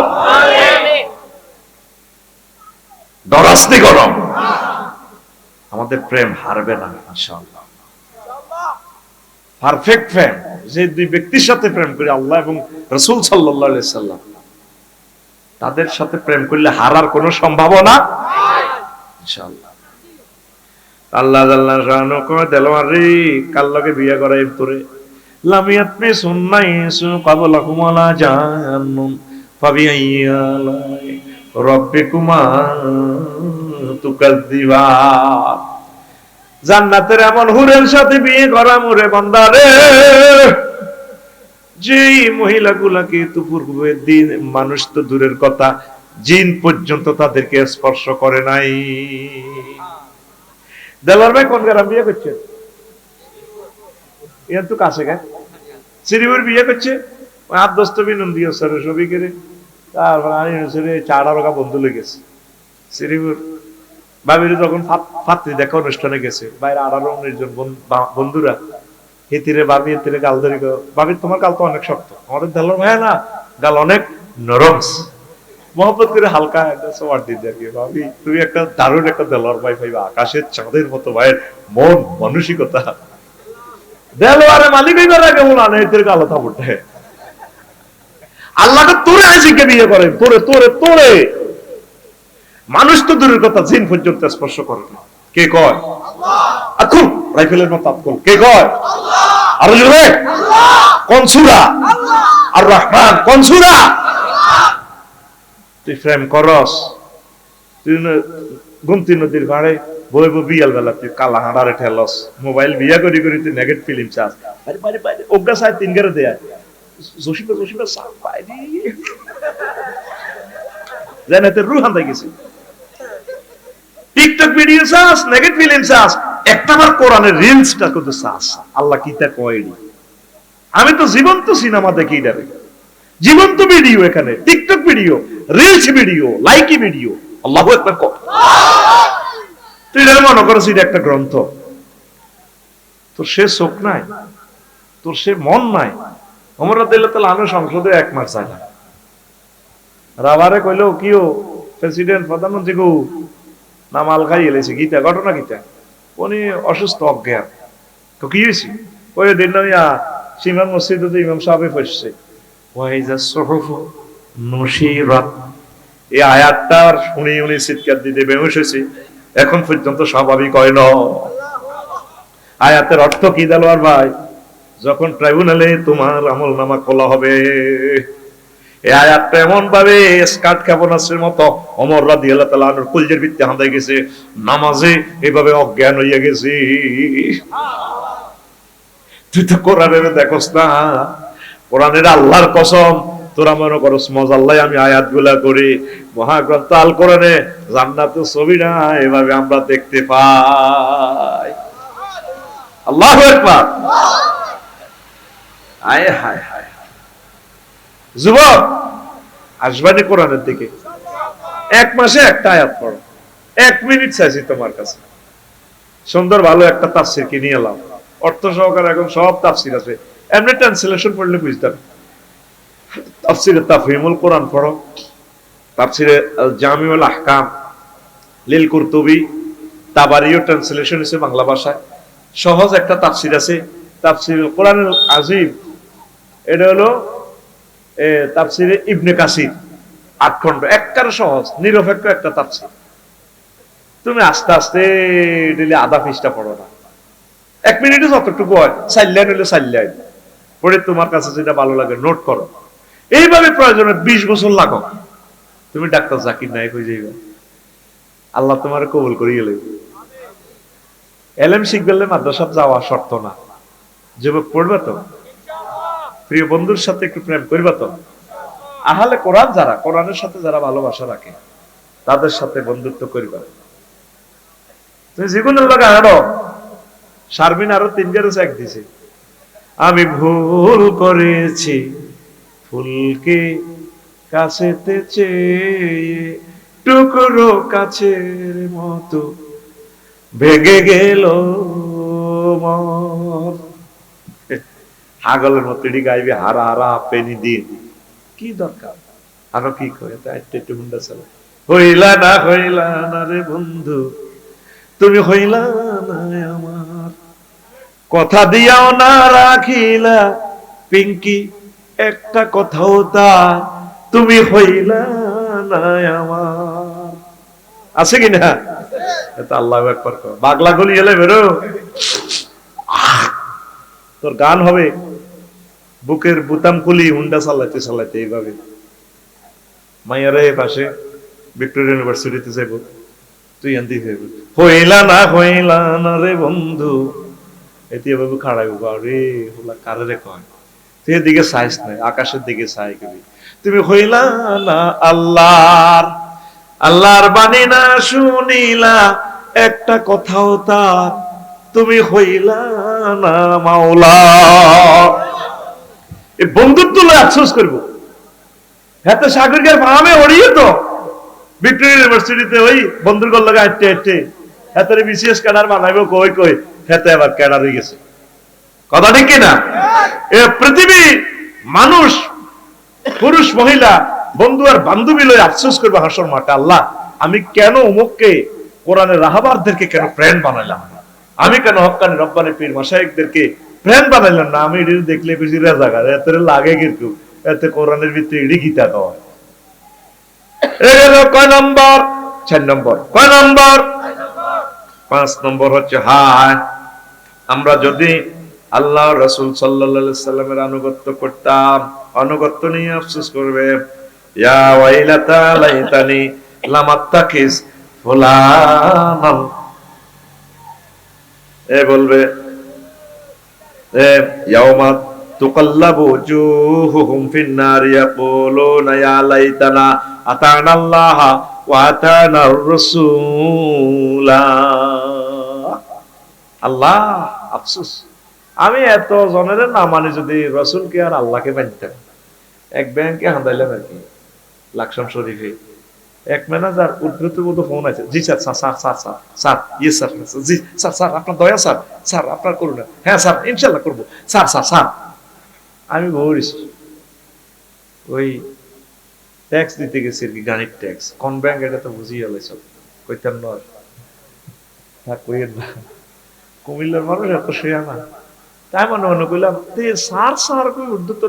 দরাস্তি করো আমাদের প্রেম হারবে না ইনশাআল্লাহ। পারফেক্ট প্রেম যে দুই ব্যক্তির সাথে প্রেম করে আল্লাহ এবং রাসূল সাল্লাল্লাহু আলাইহি সাল্লাম তাদের সাথে প্রেম করলে হারার কোনো সম্ভাবনা ইনশাআল্লাহ। আল্লাহ জাল্লা শানু কয় দেলওয়ার রে কাল লগে বিয়া করাই তোরে লামিয়াত মে সুন্নাইসু ক্বাবলাকুম ওয়ালা জান্নুন ফাবি আইয়ালাই রাব্বিকুমা তুকাযযিবা। জান্নাতের এমন হুরের সাথে বিয়ে করা মোরে বান্দারে যেই মহিলাগুলাকে তো পূর্বের দিন মানুষ তো দূরের কথা জিন পর্যন্ত তাদেরকে স্পর্শ করে নাই। দেলার ভাই কোন গ্রাম বিয়ে করছেন এর তো কাছে গে শ্রীপুর বিয়ে করছে আট দশটা বিনন দিয়ে স্যার সবই করে তারপর আমি চার কা বন্ধু লেগেছে শ্রীপুর বাবির যখন পাত্রী দেখা অনুষ্ঠানে গেছে বাইরে 18-19 জন বন্ধুরা হেতিরে বাবি হেতিরে গাল ধরি বাবির তোমার গাল তো অনেক শক্ত আমাদের দেলোর ভাই না গাল অনেক নরম মহব্বত করে হালকা একটা সবার দিন দেখি ভাবি তুমি একটা দারুণ একটা দেলোয়ার ভাই ভাই আকাশের চাঁদের মতো ভাইয়ের মন মানসিকতা দেলোয়ারে মালিক হইবার আগে মনে হয় এদের গালো থাপড়ে আল্লাহকে তোরে আইসিকে বিয়ে করে তোরে তোরে তোরে মানুষ তো দূরের কথা জিন পর্যন্ত স্পর্শ করে না কে কয় আকুল রাইফেলের মতো আকুল কে কয় আরো জোরে কোন সূরা আর রহমান কোন সূরা তুই প্রেম করস তুই গুমতি নদীর ঘাড়ে বই বই বিয়াল বেলা তুই কালা হাঁড়ারে ঠেলস মোবাইল বিয়া করি করি তুই নেগেট ফিল্ম চাস আরে বারে বারে ওগা সাই তিন গেরে দেয়া জসিমা জসিমা সাপ বাইরে জানাতে রুহান হয়ে গেছে টিকটক ভিডিও চাস নেগেট ফিল্ম চাস একটাবার কোরআনের রিলসটা কত চাস আল্লাহ কি তা কয়নি আমি তো জীবন্ত সিনেমা দেখি ডারে জীবন্ত ভিডিও এখানে TikTok video reels video Likee video আল্লাহু আকবার কর তুই এটা মনে করছিস এটা একটা গ্রন্থ তোর সে চোখ নাই তোর সে মন নাই ওমর রাদিয়াল্লাহু তাআলা আনহু সংসদে 1 মাস যায় না রাবারে কইলো কিও প্রেসিডেন্ট প্রধানমন্ত্রী গো নাম আল খাই এলেছে গীতা ঘটনা গীতা উনি অসুস্থ অজ্ঞান তো কি হয়েছে ওই দিন না সিমান মসজিদে ইমাম সাহেব পড়ছে ওয়াইজা সুহুফ নুশিরাত এই আয়াতটা শুনে উনি চিৎকার দিতে বেহুশ হয়েছে এখন পর্যন্ত স্বাভাবিক হয় না আয়াতের অর্থ কি দেলোয়ার ভাই যখন ট্রাইব্যুনালে তোমার আমলনামা খোলা হবে এই আয়াতটা এমন ভাবে স্কার্ট ক্ষেপণাস্ত্রের মতো ওমর রাদিয়াল্লাহু তাআলা আনহুর কলজের ভিতরে হাঁদাই গেছে নামাজে এইভাবে অজ্ঞান হইয়া গেছে তুই তো কোরআনের দেখোস না কোরআনের আল্লাহর কসম তোরা মনে করস মজাল্লাই আমি আয়াতগুলা করি মহাগ্রন্থ আল কোরআনে জান্নাতের ছবি না এভাবে আমরা দেখতে পাই আল্লাহু আকবার আয় হায় হায় যুবক আসবানি কোরআনের দিকে 1 মাসে একটা আয়াত পড়ো 1 মিনিট চাইছি তোমার কাছে সুন্দর ভালো একটা তাফসীর কিনে এলাম অর্থ সহকারে এখন সব তাফসীর আছে এমনি ট্রান্সলেশন পড়লে বুঝতাম তাফসীরে তাফহিমুল কোরআন পড়ো তাফসীরে আল জামিউল আহকাম লিল কুরতুবী তাবারিও ট্রান্সলেশন আছে বাংলা ভাষায় সহজ একটা তাফসীর আছে তাফসীরুল কোরআনুল আযীম এটা হলো তাফসীরে ইবনে কাসির 8 খণ্ড একবারে সহজ নিরপেক্ষ একটা তাফসীর তুমি আস্তে আস্তে ডেলি আধা পৃষ্ঠা পড়ো না 1 মিনিটে যতটুকু হয় 4 লাইন হলে 4 লাইন পড়ে তোমার কাছে যেটা ভালো লাগে নোট করো এইভাবে প্রয়োজনে 20 বছর লাগো তুমি ডাক্তার জাকির নায়েক হয়ে যাইবে আল্লাহ তোমার কবুল করিয়ে নেবে এলএম শিখবেলে মাদ্রাসা যাওয়া শর্ত না যুবক পড়বে তো প্রিয় বন্ধুর সাথে একটু প্রেম করবে তো আহলে কোরআন যারা কোরআনের সাথে যারা ভালোবাসা রাখে তাদের সাথে বন্ধুত্ব করবে তুমি জীবনের লাগে আরো শারমিন আরো 3 গেরে চেক দিছে আমি ভুল করেছি ফুলকে কাছেতে চেয়ে টুকরো কাছের মতো ভেঙে গেল মন হাগলের মতো এটি গাইবে হারা হারা পেনি দিন কি দরকার আরো কি করে একটু হুন্ডা চালা হইলা না রে বন্ধু তুমি হইলা না আমার কথা দিয়াও না রাখিলা পিঙ্কি একটা কথাও তা তুমি হইলা না আমার আছে কি না এটা আল্লাহু আকবার কর বাগলা গলি এলে বেরো তোর গান হবে বুকের বুতাম খুলি হুন্ডা চালাতে চালাতে এইভাবে মাইয়ারে পাশে ভিক্টোরিয়া ইউনিভার্সিটিতে যাইব তুই আনতে যাইব হইলা না রে বন্ধু এতে এভাবে খাড়াইব রে হোলা কারে রে কয় তুই এদিকে চাইস নাই আকাশের দিকে চাই কবি তুমি হইলা না আল্লাহর বাণী না শুনিলা একটা কথাও তার তুমি হইলা না মাওলা এই বন্ধুত্ব লয় আফসোস করবো। হাতে সাগরিকার ফার্মে ওড়িয়ে তো ভিক্টোরিয়া ইউনিভার্সিটিতে ওই বন্ধুর গল লাগে হাঁটতে হাঁটতে হাতের বিশেষ ক্যাডার বানাইবো কই কই হাতে আবার ক্যাডার হয়ে গেছে। কথা ঠিক কিনা? এ পৃথিবী মানুষ পুরুষ মহিলা বন্ধু আর বান্ধবী লয় আফসোস করবে হাসর মাঠে, আল্লাহ আমি কেন অমুককে কোরআনের রাহাবারদেরকে কেন ফ্রেন্ড বানাইলাম না, আমি কেন হক্কানি রব্বানি পীর মাশায়েখদেরকে ফ্রেন্ড বানাইলাম না। আমি এটা দেখলে বেশি রেজা করে এত লাগে কিন্তু এতে কোরআনের ভিতরে এডি গীতা কয়। কয় নম্বর? 4 নম্বর। কয় নম্বর? 5 নম্বর হচ্ছে হায় আমরা যদি আল্লাহ রাসূল সাল্লাল্লাহু আলাইহি সাল্লামের আনুগত্য করতাম, আনুগত্য নিয়ে আফসোস করবে, ইয়া ওয়াইলাতা লাইতানি লাম আত্তাকিস ফুলানান, এ বলবে ইয়াউমা তুকাল্লাবু ওজুহুহুম ফিন-নার ইয়াকুলুনা ইয়া লাইতানা আতা'না আল্লাহ ওয়া আতা'না আর-রাসূলা। আল্লাহ আফসোস আমি এত জনের না মানে যদি রাসূলকে আর আল্লাহকে মানতাম। এক ব্যাংকে হাঁদাইলাম আর কি লাকসাম শরীফে, এক ম্যানেজার উদ্ভূত ফোন আছে, জি sir sir sir sir sir sir ইয়ে স্যার জি স্যার স্যার আপনার দয়া স্যার স্যার আপনার করুন, হ্যাঁ স্যার ইনশাল্লাহ করবো স্যার স্যার স্যার। আমি বলিছি ওই ট্যাক্স দিতে গেছি আর কি, গাড়ির ট্যাক্স কোন ব্যাংক এটা তো বুঝিয়ে গেল সব কইতাম নয় কইেন না, কুমিল্লার মানুষ এত শেয়া না। তাই মনে মনে কইলাম স্যার স্যার কই উদ্যুত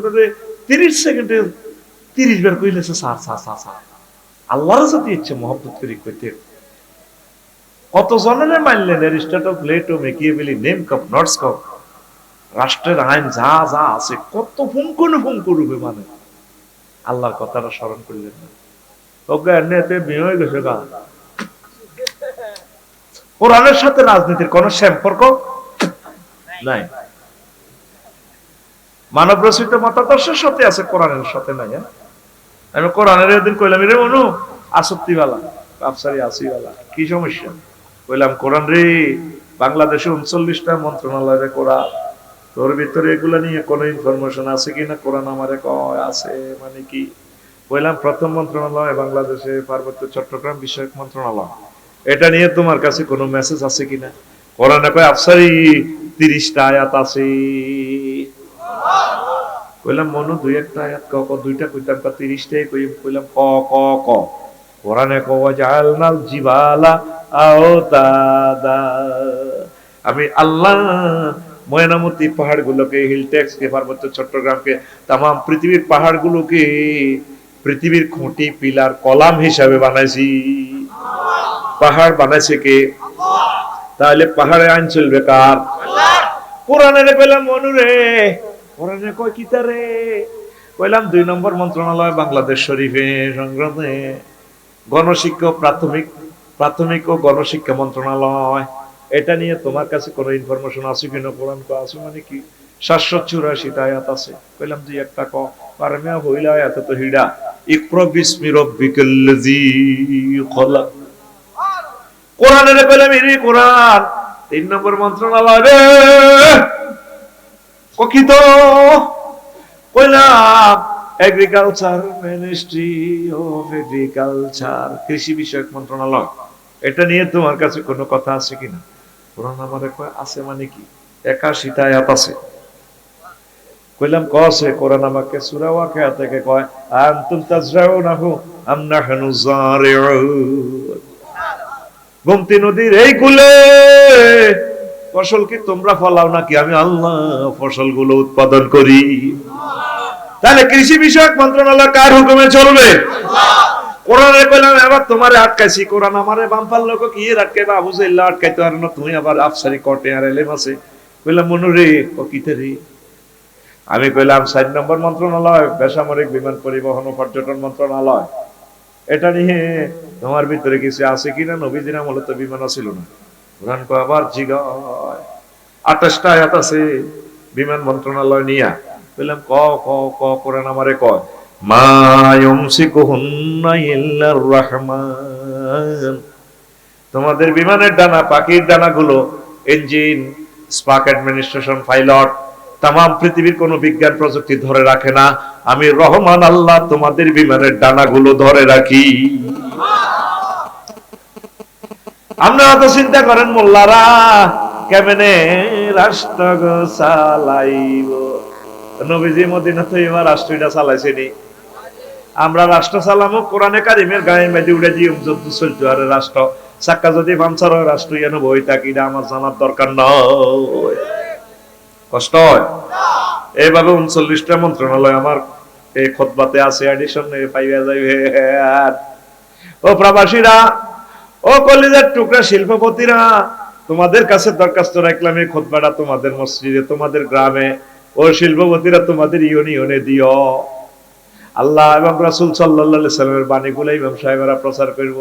30 সেকেন্ডে 30 বার কইলেছে স্যার স্যার স্যার স্যার। আল্লাহর সাথে ইচ্ছে মহব্বত করি কইতে কত জনের মানলেন অ্যারিস্টটল প্লেটো মেকিয়াভেলি নেম কাপ নটস কাপ রাষ্ট্রের আইন যা যা আছে কত ফুঙ্কুন করবে মানে আল্লাহর কথাটা স্মরণ করলেন না। ওকে বিয়ে হয়ে গেছে গা। কোরআনের সাথে রাজনীতির কোন সম্পর্ক নাই, মানব রচিত মতাদর্শের সাথে আছে, কোরআনের সাথে নাই। আমি কোরআনের একদিন কইলাম রে মনু আসক্তিওয়ালা আফসারি আসিওয়ালা কি সমস্যা, কইলাম কোরআন রে বাংলাদেশে 39টা মন্ত্রণালয়ে কোরআন, তোর ভিতরে এগুলা নিয়ে কোনো ইনফরমেশন আছে কিনা? কোরআন আমারে কয় আছে, মানে কি? কইলাম প্রথম মন্ত্রণালয় বাংলাদেশে পার্বত্য চট্টগ্রাম বিষয়ক মন্ত্রণালয়, এটা নিয়ে তোমার কাছে কোনো মেসেজ আছে কিনা? কোরআনে কয় আফসারি 30টা আয়াত আছে। কইলাম মনু 2-1টা আয়াত ক, 2টা কইতাম 30টাই কইলাম ক ক ক। কোরআনে কওয়া জাআলনাল জিবালা আওতাদা, আমি আল্লাহ ময়নামতি পাহাড়গুলোকে, হিল ট্যাক্সকে, পার্বত্য চট্টগ্রামকে, তাম পৃথিবীর পাহাড়গুলোকে পৃথিবীর খুঁটি পিলার কলাম হিসাবে বানাইছি। পাহাড় বানাইছে কে? তাহলে পাহাড়ে আইন চলবে কার? কোরআনের কইলাম মনুরে, কোরআনে কয় কি তারে? কইলাম 2 নম্বর মন্ত্রণালয় বাংলাদেশ শরীফে সংগ্রামে গণশিক্ষা প্রাথমিক ও গণশিক্ষা মন্ত্রণালয়, এটা নিয়ে তোমার কাছে কোনো ইনফরমেশন আছে কিনা? কোরআন কো আছে, মানে কি 784টা আয়াত আছে। কইলাম 2-1টা ক। পারমিয়া হইলা আয়াত তো হিডা ইকরা বিসমি রাব্বিকাল্লাযী খলাক। কোরআনের কইলাম এই কোরআন 3 নম্বর মন্ত্রণালয় রে ককি তো কইলাম এগ্রিকালচার মিনিস্ট্রি অফ এগ্রিকালচার, কৃষি বিষয়ক মন্ত্রণালয়, এটা নিয়ে তোমার কাছে কোনো কথা আছে কিনা? কোরআন আমারে কয় আছে, মানে কি 81টা আয়াত আছে। কইলাম ক আছে? কোরআন আমাকে সূরা ওয়াকিয়া থেকে কয় আনতুম তাজরাউনাহু আম নাহনু যারিউন, গোমতী নদীর এই কুলে ফসল কি তোমরা ফলাও নাকি আমি আল্লাহ ফসলগুলো উৎপাদন করি? তাহলে কৃষি বিষয়ক মন্ত্রণালয় কার হুকুমে চলবে? কোরআনে কইলাম এবার তোমারে আটকাইছি, কোরআন আমারে বামপাল লোক কি আটকাইবা? আবু জাইল্লা আটকাইতে পারে না, তুমি আবার আফসারি কোর্টে আর এলেম আছে। কইলাম মনুরে ও কিতে রে? আমি কইলাম 4 নম্বর মন্ত্রণালয় বেসামরিক বিমান পরিবহন ও পর্যটন মন্ত্রণালয়, এটা নিয়ে তোমার ভিতরে কিছু আছে কিনা? নবীজির আমলে তো বিমান ছিল না। কোরআন কো আবার জিগায় 28টা আয়াত আছে বিমান মন্ত্রণালয় নিয়া। বললাম ক ক ক। কোরআন আমারে কয় মা ইউমসিকুহুন্না ইল্লার রহমান, তোমাদের বিমানের ডানা, পাখির ডানাগুলো, ইঞ্জিন, স্পার্ক অ্যাডমিনিস্ট্রেশন, পাইলট, তাম পৃথিবীর কোন বিজ্ঞান প্রযুক্তি ধরে রাখে না, আমি রহমান আল্লাহ তোমাদের বিমানের ডানাগুলো ধরে রাখি। আপনারা তো চিন্তা করেন মোল্লারা কেমনে রাষ্ট্র চালাইব। নবীজি মদিনা তো এবার রাষ্ট্রটা চালাইছেনি, আমরা রাষ্ট্র চালামো কোরআনে কারিমের গায়ে মেজে উড়ে দিয়ে যুদ্ধ চলতো। আর রাষ্ট্র চাক্কা যদি পাঞ্চার হয় রাষ্ট্র যেন বই থাকি আমার জানার দরকার নয়। কষ্ট হয়। এইভাবে 39টা মন্ত্রণালয় আমার এই খুতবাতে আছে, এডিশন পাইয়া যাইবে। ও প্রবাসীরা, ও কলিজার টুকরা শিল্পপতিরা, তোমাদের কাছে দরখাস্ত রাখলাম এই খুতবাটা তোমাদের মসজিদে, তোমাদের গ্রামে, ও শিল্পপতিরা তোমাদের ইউনিয়নে দিও। আল্লাহ এবং রাসূল সাল্লাল্লাহু আলাইহি সাল্লামের বাণীগুলো ইমাম সাহেবরা প্রচার করব।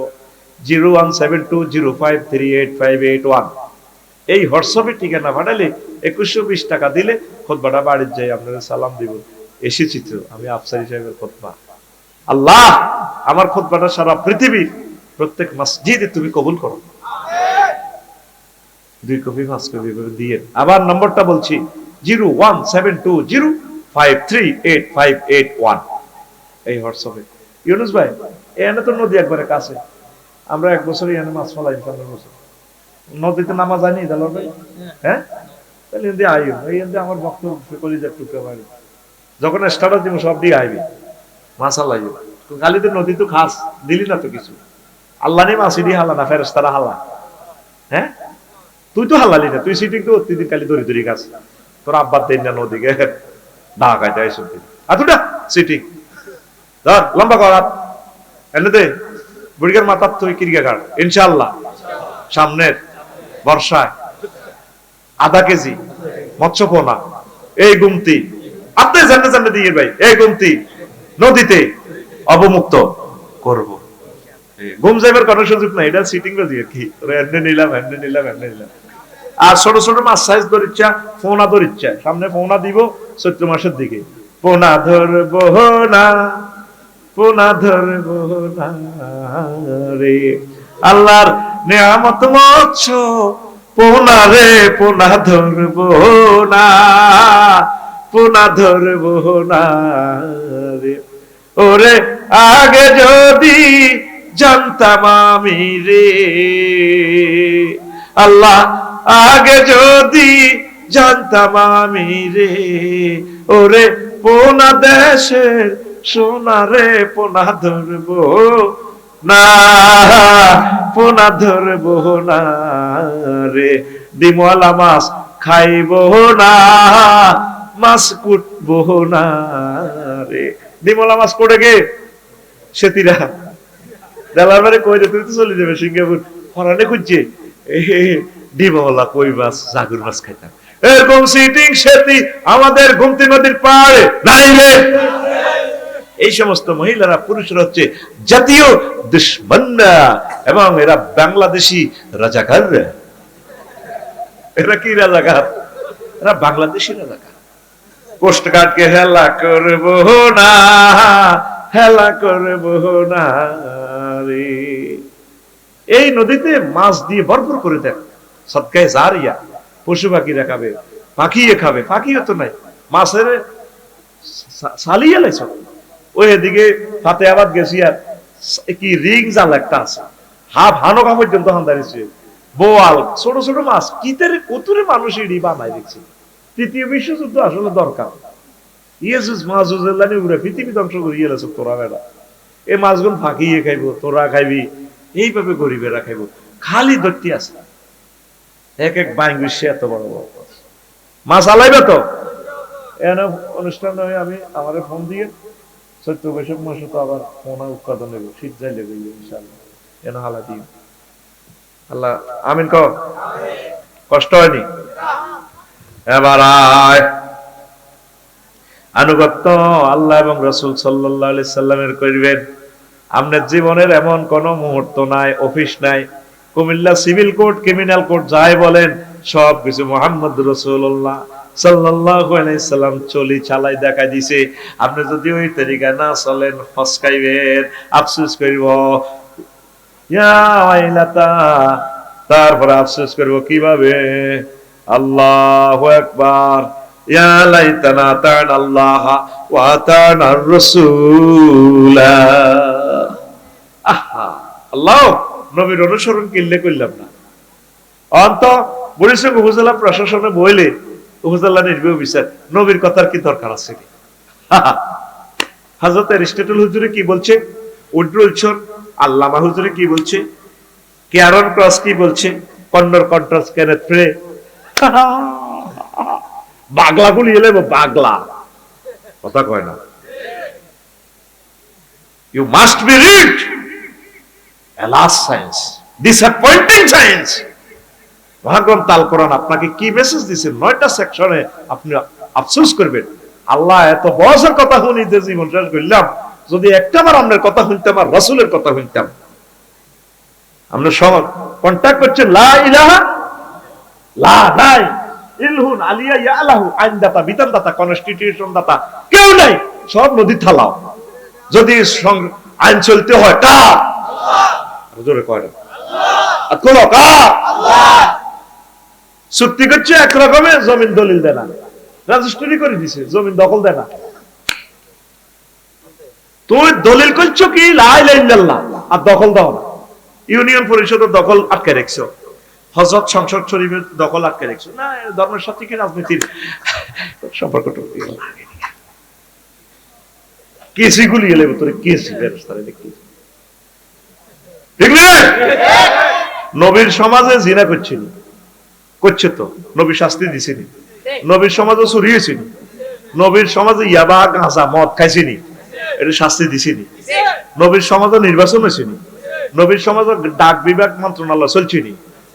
01720538581 এই হোয়াটসঅ্যাপে ঠিকানা পাঠালে 2120 টাকা দিলে খুতবাটা বাড়িতে যাই আপনারা সালাম দিব, এসেছি তো আমি আফসারি সাহেবের খুতবা। আল্লাহ আমার খুতবাটা সারা পৃথিবীর প্রত্যেক মসজিদে তুমি কবুল করো। 2 কপি 5 কপি করে দিয়ে। আবার নম্বরটা বলছি 01720538581 এই হোয়াটসঅ্যাপে। ইউনুস ভাই এখানে তো নদী একবারে কাছে, আমরা এক বছর এখানে মাছ ফলাই 15 বছর নদীতে নামা যায়নি দালাল ভাই। হ্যাঁ তাহলে এমনি আইও, এই এমনি আমার বক্তব্য কলিজার টুকরা বাড়ি যখন স্টার্ট দিব সব দিয়ে আইবি মাছ আলাইও। খালি তো নদী তো খাস দিলি না তো কিছু, আল্লাহ নেই মাছি দিয়ে হালা না ফেরেশতারা হালা। হ্যাঁ তুই তো হালালি না, তুই সিটিং তো অত্যধিক খালি দড়ি দড়ি গাছ, তোর আব্বার দেন না নদীকে দা খাইতে আইসব দিন আতুটা সিটিং ধর লম্বা করাত এনে দে বুড়িগার মাথার তুই কিরিকা কাট ইনশাআল্লাহ সামনের বর্ষায় আধা কেজি মৎস্য পোনা এই গুমতি আপনি জানতে জানতে দিয়ে ভাই এই গুমতি নদীতে অবমুক্ত করব। ঘুম যাইবার কোনো সুযোগ নাই, এটা সিটিং বাজি আর কি, এনে নিলাম এনে নিলাম এনে নিলাম। আর ছোট ছোট মাছ সাইজ ধর ইচ্ছা, পোনা ধর ইচ্ছা, সামনে পোনা দিব চৈত্র মাসের দিকে, পোনা ধরবো না পোনা ধরবো না রে, আল্লাহর নেয়ামত মৎস্য পোনা রে পোনা ধরবো না পোনা ধরবো না রে। ওরে আগে যদি জানতাম আমি রে আল্লাহ, আগে যদি জানতাম আমি রে, ওরে পোনা দেশের সোনা রে পোনা ধরবো না পোনা ধরবো না রে, ডিমওয়ালা মাছ খাইব না মাছ কুটবো না রে। ডিমওয়ালা মাছ কোটে গে সেতিরা দেলার কই রে, তুই তো চলে যাবে সিঙ্গাপুর ফরানে খুঁজছে ডিমওয়ালা কই মাছ জাগুর মাছ খাইতাম। এরকম সিটিং সেতি আমাদের গুমতি নদীর পাড়ে নাই রে। এই সমস্ত মহিলারা পুরুষরা হচ্ছে জাতীয় দুশমনরা এবং এরা বাংলাদেশি রাজাকার। এরা কি রাজাকার? এরা বাংলাদেশি রাজাকার। কোস্ট গার্ডকে হেলা করব না হেলা করব না রে। এই নদীতে মাছ দিয়ে ভরপুর করে দেন সদকায়ে জারিয়া, পশু পাখিরা খাবে, পাখিয়ে খাবে, পাখিও তো নাই মাছের সালিয়ে লাইছ। ওই এদিকে ফাতেহাবাদ গেছি আর কি রিং জাল একটা আছে, হাফ হানকা পর্যন্ত হান্দারিছে, বোয়াল ছোট ছোট মাছ কিতের কতুরে মানুষ ইডি বানাই দেখছে। তৃতীয় বিশ্বযুদ্ধ আসলে দরকার, ইয়েসুস মাজুজের লাইনে উড়ে পৃথিবী ধ্বংস করিয়ে গেছে তোরা বেড়া। এই মাছগুলো ফাঁকিয়ে খাইবো, তোরা খাইবি, এইভাবে গরিবেরা খাইবো, খালি ধরতে আছে এক এক বাইং বিশ্বে এত বড় বড় মাছ আলাইবে তো। এনে অনুষ্ঠান হয়ে আমি আমার ফোন দিয়ে চৈত্র বৈশাখ মাসে তো আবার পোনা উৎপাদন নেব, শীত যাই লেগে ইনশাআল্লাহ এনে হালা দিই। আল্লাহ আমিন কর, কষ্ট হয়নি। এবার আনুগত্য আল্লাহ এবং রাসূল সাল্লাল্লাহু আলাইহি সাল্লামের করবেন। আপনার জীবনের এমন কোন মুহূর্ত নাই, অফিস নাই, Comilla civil court, criminal court যাই বলেন সব কিছু মুহাম্মদ রাসূলুল্লাহ সাল্লাল্লাহু আলাইহি সাল্লাম চলি চালাই দেখা দিছে। আপনি যদি ওই তরিকা না চলেন ফসকাইবেন, আফসোস করব, ইয়া ওয়াইলাতা, তারপর আফসোস করব কিভাবে। আল্লাহু আকবার। ইয়া লাইতানা আতানা আল্লাহ ওয়া আতানা রাসূলা। আহা, আল্লাহ নবীর অনুসরণ কিল্লে করলাম না। অন্ত বরিশাল উপজেলা প্রশাসনে বইলে উপজেলা নির্বাহী অফিসার নবীর কথার কি দরকার আছে? হযরত এরিস্টটল হুজুরে কি বলছে, উড্রুলছর আল্লামা হুজুরে কি বলছে, ক্যারন ক্রস কি বলছে, কন্নর কন্ট্রাস কেনেথ ফ্রে, বাগলা গুলি এলে বাগলা কথা কয় না। You must be read. Alas science, disappointing science. মহাগ্রন্থ আল কোরআন আপনাকে কি মেসেজ দিছে? 9টা সেকশনে আপনি আফসোস করবেন, আল্লাহ এত বছর কথা শুনিতে জীবন শেষ করলাম, যদি একটাবার আপনার কথা শুনতাম আর রাসূলের কথা শুনতাম। আমরা সব কন্টাক্ট করছেন লা ইলাহা লা নাই ইলহুন আলিয়া ইয়ালাহু আইনদাতা বিধানদাতা কনস্টিটিউশন দাতা কেউ নাই, সব নদী থালাও। যদি আইন চলতে হয় কার? আল্লাহ। জোরে কয় না আল্লাহ। কোলো কার? আল্লাহ। চুক্তি করছে একরকমের, জমিন দলিল দেয় না, রেজিস্ট্রি করে দিছে, জমিন দখল দেয় না। তুই দলিল করছো কি লা ইলাহা ইল্লাল্লাহ আর দখল দাও না। ইউনিয়ন পরিষদের দখল আটকে রাখছো, হযরত সংসদ শরীফের দখল আটকে রাখছো না। ধর্মের সাথে কি রাজনীতির সম্পর্কটা কেসি গুলি এলে তোরে কেসি ব্যবস্থা দেখি ঠিক না? নবীর সমাজে জিনা করছিল, করছে তো, নবী শাস্তি দিছিনি। নবীর সমাজে চুরি হয়েছিল, নবীর সমাজে ইয়াবা গাঁজা মদ খাইছিনি, এটা শাস্তি দিছিনি। নবীর সমাজে নির্বাচন হয়েছিনি, নবীর সমাজে ডাক বিভাগ মন্ত্রণালয় চলছিনি,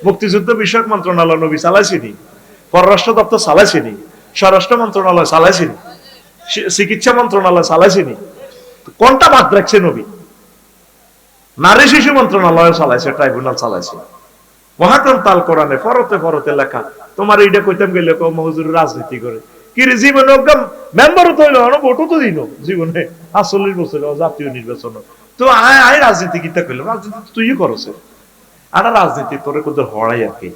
মুক্তিযুদ্ধ বিষয়ক মন্ত্রণালয় নবী চালাইছিনি, পররাষ্ট্র দপ্তর চালাইছিনি, স্বরাষ্ট্র মন্ত্রণালয় চালাইছিনি, চিকিৎসা মন্ত্রণালয় চালাইছিনি। কোনটা বাদ রাখছে নবী? নারী শিশু মন্ত্রণালয় চালাইছে, ট্রাইব্যুনাল চালাইছে। মহাগ্রন্থ আল কোরআনে ফরতে ফরতে লেখা। তোমার এইটা কইতাম গেলে হুজুর রাজনীতি করে কি রে, জীবনে একদম মেম্বারও তো হইলো না, ভোটও তো দিল জীবনে ৪৮ বছর জাতীয় নির্বাচন। তো আয় রাজনীতি কিতা করলো? রাজনীতি তুই করছ, আর রাজনীতি তোরে কোথাও হড়াই আর কি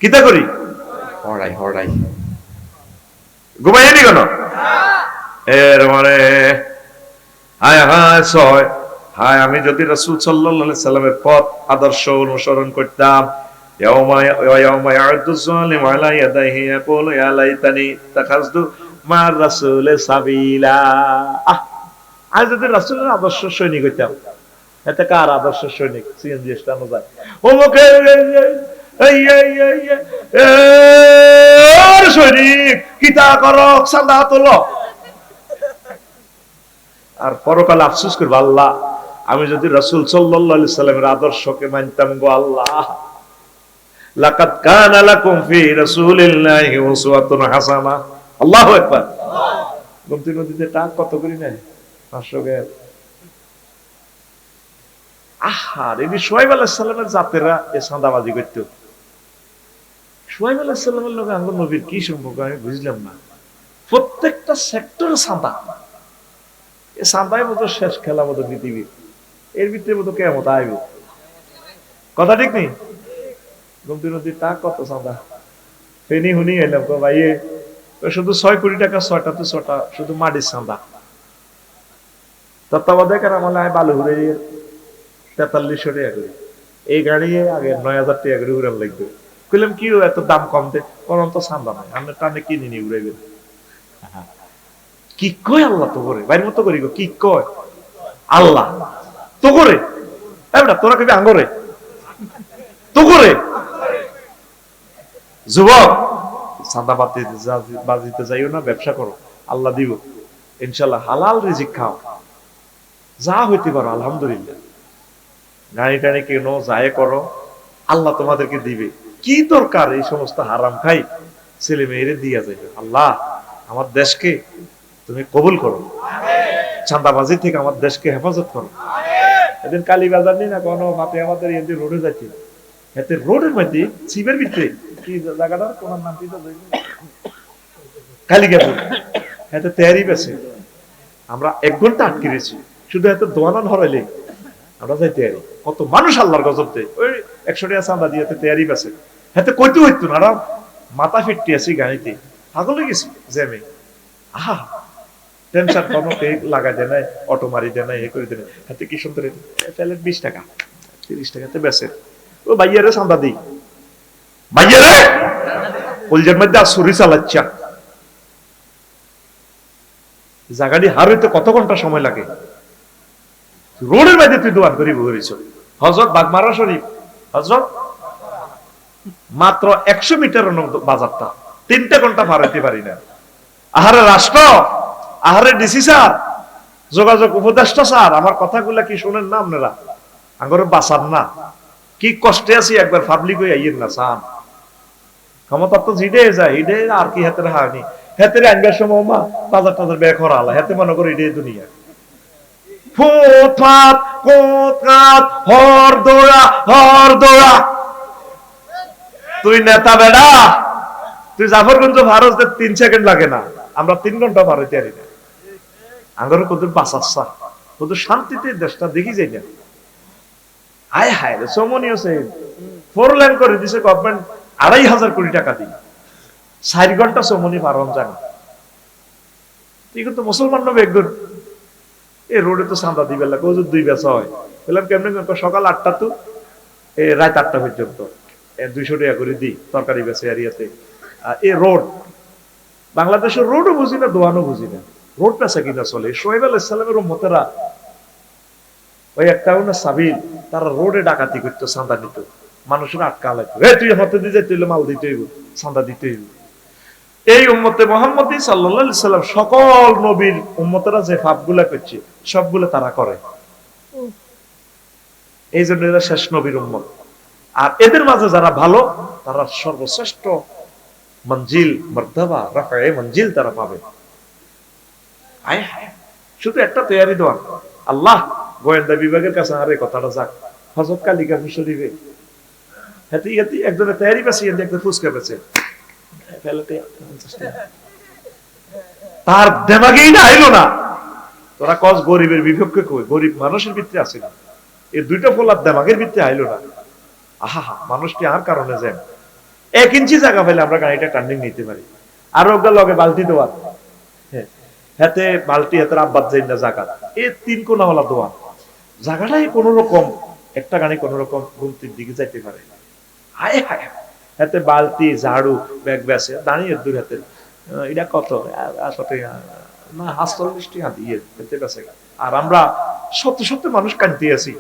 কিতা করি হড়াই হড়াই ঘুমাইনি কেন? এর মানে হায় হায় ছয় হায়, আমি যদি রাসূল সাল্লাল্লাহু আলাইহি সাল্লামের পথ আদর্শ অনুসরণ করতাম, ইয়াউমা ইয়াউদু যালিমু আলা ইয়াদাইহি ইয়াকুলু ইয়া লাইতানি তাখাযতু মা রাসূলি সাবিলা। আজ যদি রাসূলের আদর্শ সৈনিক হইতাম, এতে কার আদর্শ সৈনিক? সিএনজি স্টানো যায় ওমকে সৈনিক কিতা করো, সাদা তোলো, আর পরকালে আফসোস করবো, আল্লাহ আমি যদি রাসূল সাল্লাল্লাহু আলাইহি সাল্লামের আদর্শকে মানতাম গো আল্লাহ। লাকাদ কানা লাকুম ফি রাসূলিল্লাহি উসওয়াতুন হাসানাহ। আল্লাহু আকবার। গোমতী নদীতে টাক কত করি নাই 500 টাকা। আহার এই শুআয়ব আলাইহিস সালামের জাতেরা এ চাঁদাবাজি করত। শুআয়ব আলাইহিস সালামের লগে আঙ্গুর নবীর কি সম্পর্ক আমি বুঝলাম না। প্রত্যেকটা সেক্টরে চাঁদা, এ চাঁদাই মতো শেষ খেলা মতো পৃথিবীর, এর ভিতরে মতো কেমন আইবে, কথা ঠিক নেই? গোমতী নদীর টাক কত চাঁদা ফেনি হুনি এলাম গো ভাই, শুধু 6 কোটি টাকা, 6টা তো 6টা শুধু মাটির চাঁদা। তত্ত্বাবধায়ক আমলে আমি বালু ঘুরে 4300 টাকা করে, এই গাড়ি আগে 9000 টাকা করে উড়ান লাগবে। কইলাম কি এত দাম কম দে, কোন তো চাঁদা নাই, আমরা টানে কিনে নি উড়াইবেন। কি কয় আল্লাহ তো করে বাইর মতো করি গো, কি কয় আল্লাহ তো করে, এবারে তোরা কবি আঙ্গরে তো করে। যুবক চাঁদা বাজিতে যাইও না, ব্যবসা করো, আল্লাহ দিব ইনশাল্লাহ, হালাল রিজিক খাও, যা হইতে পারো আলহামদুলিল্লাহ। গাড়ি টাড়ি কেনো, যায় করো, আল্লাহ তোমাদেরকে দিবে। কি দরকার এই সমস্ত হারাম খাই ছেলে মেয়েরে দিয়া যাবে। আল্লাহ আমার দেশকে তুমি কবুল করো, চাঁদাবাজি থেকে আমার দেশকে হেফাজত করো। এদিন কালীবাজার নেই না কোনো মাপে আমাদের এদিন রোডে যাচ্ছি, এতে রোডের মধ্যে শিবের ভিতরে কি জায়গাটার কোন নাম কি কালীগাপুর, এতে তৈরি বেছে আমরা 1 ঘন্টা আটকে গেছি, শুধু এত দোয়ানান হরাইলে আমরা যাই তৈরি। কত মানুষ আল্লাহর গজব দেয়, ওই 100 টাকা চাঁদা দিয়ে তৈরি বেছে, এতে কইতে হইতো না, মাথা ফিরতে আছি গাড়িতে পাগল হয়ে গেছি জ্যামে। আহা টেনশন কোনো লাগাই দেয় নাই, অটো মারি দেয় নাই, এ করে দেয় হাতে কি সুন্দর প্যালেট 20 টাকা 30 টাকাতে বেচে। ও ভাইয়ারে চান্দা দিই, ভাইয়ারে কলজের মধ্যে ছুরি চালাচ্ছা। জায়গাটি হার হইতে কত ঘন্টা সময় লাগে, রোডের মধ্যে তুই দোয়ান করি বহিস। হযরত বাগমারা শরীফ, হযরত মাত্র 100 মিটার বাজারটা 3টা ঘন্টা পার হইতে পারি না। আহারে রাষ্ট্র, আহারে ডিসি স্যার, যোগাযোগ উপদেষ্টা স্যার, আমার কথাগুলা কি শোনেন না আপনারা? আঙ্গরে বাঁচান না, কি কষ্টে আছি, একবার পাবলিক হয়ে আইয়েন না সান। ক্ষমতা তো জিডে যায়, হিডে আর কি হাতের হানি, হাতের আনবার সময় মা বাজার টাজার ব্যয় করা আলা, হাতে মনে করে এটাই দুনিয়া। ফুটপাত কোতকাত হর দৌড়া হর দৌড়া। তুই নেতা বেড়া, তুই জাফরগঞ্জ ভারত 3 সেকেন্ড লাগে না, আমরা 3 ঘন্টা পার হইতে পারি না। আঙ্গরে কত বাঁচাচ্ছা, কত শান্তিতে দেশটা দেখি যাই না। হায় হায় রে সমনীয় সে 4 লেন করে দিছে গভর্নমেন্ট, 2,500 কোটি টাকা দিয়ে 4 ঘন্টা সমনি পারন জানি। ঠিক তো মুসলমান নবে একজন এই রোডে তো চাঁদা দিবে লাগে, ওজুর 2 বেচা হয়। বললাম কেমনে, সকাল 8টা তো রাত 8টা পর্যন্ত 200 টাকা করে দিই তরকারি বেচে এরিয়াতে। এই রোড বাংলাদেশের রোডও বুঝি না, দোয়ানও বুঝি না, রোড পেশা কিনা চলে। সোহেব আলাইহিস সালামের উম্মতেরা ওই একটা না সাবিল, তারা রোডে ডাকাতি করতো, চাঁদা নিত, মানুষের আটকা লাগতো, তুই হাতে দিয়ে যাই, তুই মাল দিতে হইব, চাঁদা দিতে হইব। এই উম্মতে মুহাম্মদী সাল্লাল্লাহু আলাইহি সাল্লাম সকল নবীর উম্মতেরা যে পাপগুলা করছে সবগুলো তারা করে, এই জন্য এরা শেষ নবীর উম্মত। আর এদের মাঝে যারা ভালো তারা সর্বশ্রেষ্ঠ মঞ্জিল, মর্তবা, রাফায়ে মঞ্জিল তারা পাবে। শুধু একটা তৈরি দোয়া, আল্লাহ গোয়েন্দা বিভাগের কাছে আর এই কথাটা যাক, হযরত কালিকা শরীফে হাতে ইয়াতে একজনের তৈরি পাশে একটা ফুসকা পেছে, তার দেমাগেই না আইলো না। তোরা কস গরিবের বিপক্ষে কই, গরিব মানুষের ভিতরে আছে না, এই 2টা ফলার দেমাগের ভিতরে আইলো না। আহা মানুষটি আর কারণে যায় 1 ইঞ্চি জায়গা পেলে আমরা গাড়িটা টার্নিং নিতে পারি। আর ওগুলা লগে বালতি দেওয়া, হাতে বালতি, হাতের আব্বাত যাই না জায়গা, এই 3 কোনা হলা দোয়া, জায়গাটাই কোন রকম একটা গাড়ি কোন রকম গুমতির দিকে যাইতে পারে। হায় হায়, হাতে বালতি, ঝাড়ু, ব্যাগ ব্যাসে দাঁড়িয়ে 2 হাতে, এটা কত না 48 টাকা দিয়ে হেতে বেসে। আর আমরা শত শত মানুষ কাঁদতে আছি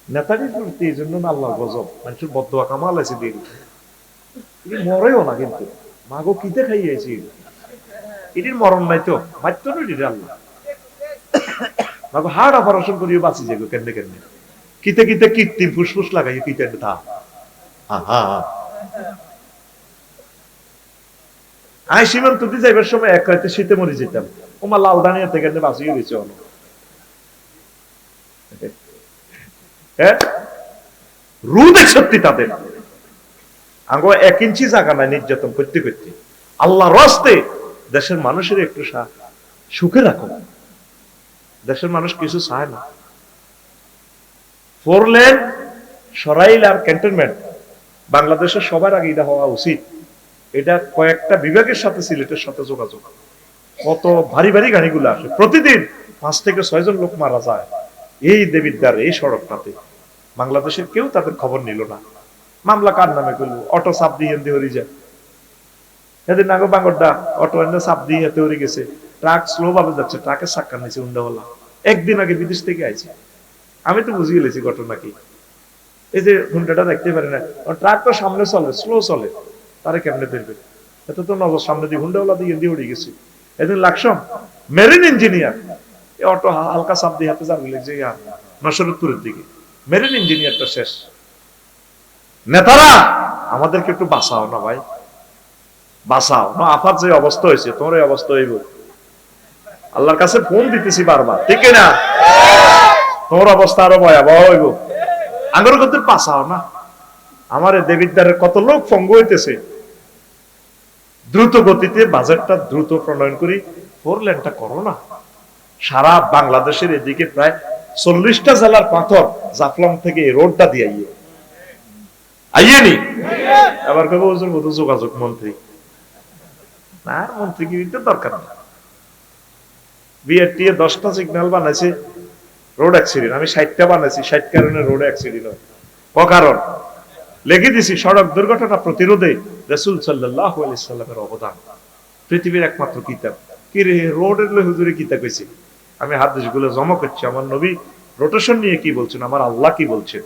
নেতাজির প্রতি, এই জন্য আল্লাহ গজব, মানুষের বদদোয়া কামাল আছে দিয়ে মরেও না, কিন্তু মাগো কিতে খাইয়েছি, এটির মরণ নাই তো, বাধ্য নয় আল্লাহ মাগো হার্ট অপারেশন করিও বাঁচি যাবো কেন্দ্রে কেন্দ্রে, কিতে কিতে কৃত্রিম ফুসফুস লাগাই কিতে থা। আমি সীমান্ত দিয়ে যাইবার সময় এক রাতে শীতে মরে যেতাম, ওমা লাল দানিয়া থেকে বাঁচিয়ে গেছে অন্য। রুদে সত্যি তাদের আঙ্গো 1 ইঞ্চি জায়গা নাই নির্যাতন করতে করতে। আল্লাহর রাস্তে দেশের মানুষের একটু সুখে রাখো, দেশের মানুষ কিছু চায় না। 4 লেন সরাইল আর ক্যান্টনমেন্ট বাংলাদেশের সবার আগে এটা হওয়া উচিত। এটা কয়েকটা বিভাগের সাথে, সিলেটের সাথে যোগাযোগ, কত ভারী ভারী গাড়িগুলো আসে, প্রতিদিন 5 থেকে 6 জন লোক মারা যায় এই দেবিদ্বার এই সড়কটাতে। বাংলাদেশের কেউ তাদের খবর নিল না, মামলা কার নামে করলো, অটো চাপ দিয়ে হেন্দে হরি যায়। এদিন আগে বাঙ্গরডা অটো এনে চাপ দিয়ে হেতে হরি গেছে, ট্রাক স্লো ভাবে যাচ্ছে, ট্রাকের চাক্কা নিচে উন্ডাওয়ালা, একদিন আগে বিদেশ থেকে আইছে। আমি তো বুঝিয়ে গেছি ঘটনা কি, এই যে হুন্ডাটা দেখতে পারে না, ট্রাক তো সামনে চলে, স্লো চলে, তারে কেমনে দেখবে, এত তো নজর সামনে দিয়ে হুন্ডাওয়ালা দিয়ে দিয়ে উড়ে গেছে। এদিন লাকসম মেরিন ইঞ্জিনিয়ার, এই অটো হালকা চাপ দিয়ে হাতে যাবে যে নসরতপুরের দিকে, মেরিন ইঞ্জিনিয়ারটা শেষ। নেতারা আমাদেরকে একটু বাঁচাও না ভাই, বাঁচাও না। আফার যে অবস্থা হয়েছে তোমার এই অবস্থা হইব, আল্লাহর কাছে ফোন দিতেছি বারবার, ঠিক না? তোমার অবস্থা আরো ভয়াবহ হইব, আঙ্গুর করতে বাঁচাও না। আমার দেবিদ্বারের কত লোক ফঙ্গ হইতেছে, দ্রুত গতিতে বাজেটটা দ্রুত প্রণয়ন করি, 4 লেনটা করো না। সারা বাংলাদেশের এদিকে প্রায় 40টা জেলার পাথর জাফলং থেকে এই রোডটা দিয়ে, আইয়েনি আবার কবে ওজোর মতো যোগাযোগ মন্ত্রী না, মন্ত্রীগিরিতে দরকার নেই। বিআরটি 10টা সিগন্যাল বানাইছে রোড অ্যাক্সিডেন্ট, আমি 60টা বানাইছি, 60 কারণে রোড অ্যাক্সিডেন্ট হয়। কারণ লিখে দিছি সড়ক দুর্ঘটনা প্রতিরোধে রাসূল সাল্লাল্লাহু আলাইহি সাল্লামের অবদান পৃথিবীর একমাত্র কিতাব। কি রে রোডের হুজুরে কিতাব কইছে, আমি হাদিসগুলো জমা করছি, আমার নবী রোটেশন নিয়ে কি বলছেন, আমার আল্লাহ কি বলছেন।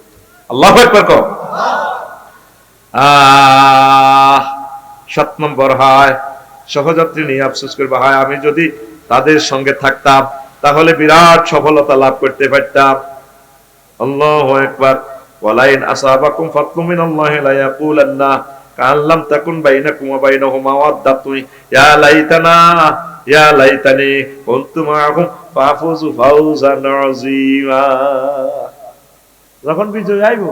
আল্লাহু আকবার কও। 7 নম্বর হয় সহযাত্রী নিয়ে আফসোস করবে, হয় আমি যদি তাদের সঙ্গে থাকতাম তাহলে বিরাট সফলতা লাভ করতে পারতাম। আল্লাহু আকবার। ওয়ালাইন আসাবাকুম ফাতলু মিনাল্লাহি লা ইয়াকুলান্না কাল্লাম তাকুন বাইনাকুম ওয়া বাইনাহু মাওয়াদ্দাতুন ইয়া লাইতানা ইয়া লাইতানি কুনতু মাআহুম ফাফুযু ফাওজান আযীমা। যখন বিজয় আইব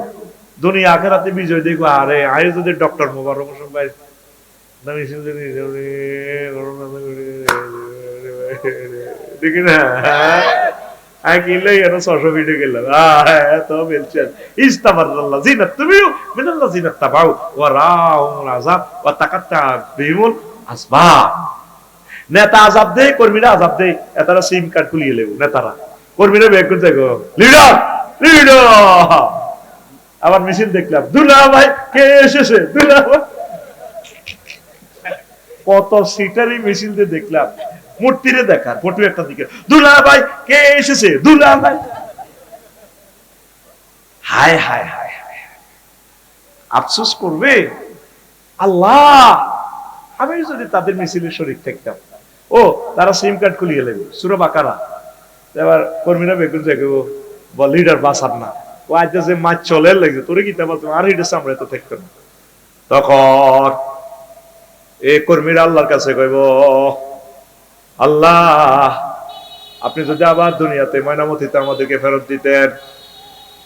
দুনিয়া আখিরাতে বিজয় দেখো, আরে আয় যদি ডক্টর মোবারক হোসেন ভাই দেখি না কিনলে কেন 600 ফিটে গেলাম তো বলছেন ইস্তামারাল্লাহ জিনাত তুমিও মিনাল্লাহ জিনাত তাবাউ ওয়া রাউল আযাব ওয়া তাকাত্তা বিমুল আসবাব। নেতা আযাব দেয়, কর্মীরা আযাব দেয়, এটারা সিম কার্ড খুলিয়ে লেব, নেতারা কর্মীরা বের করে দেখো লিডার লিডার। আবার মিছিল দেখলাম দুলা ভাই কে এসেছে, দুলা ভাই কত সিটারি মিছিল দিয়ে দেখলাম, মূর্তিরে দেখার ফটো একটা দিকে দুলা ভাই কে এসেছে, দুলা ভাই। হায় হায় হায় হায়, আফসোস করবে আল্লাহ আমি যদি তাদের মিছিলে শরীক থাকতাম। ও তারা সিম কার্ড খুলিয়ে নেবে সূরা বাকারা, এবার কর্মীরা বেগুন দেখো বল লিডার বাসার না ও আজ যে মাছ চলে লাগছে তোরে কি তাবা আর হিডে সামনে তো থাকতো না। তখন এই কর্মীরা আল্লাহর কাছে কইব আল্লাহ আপনি যদি আবার দুনিয়াতে ময়নামতিতে আমাদেরকে ফেরত দিতেন,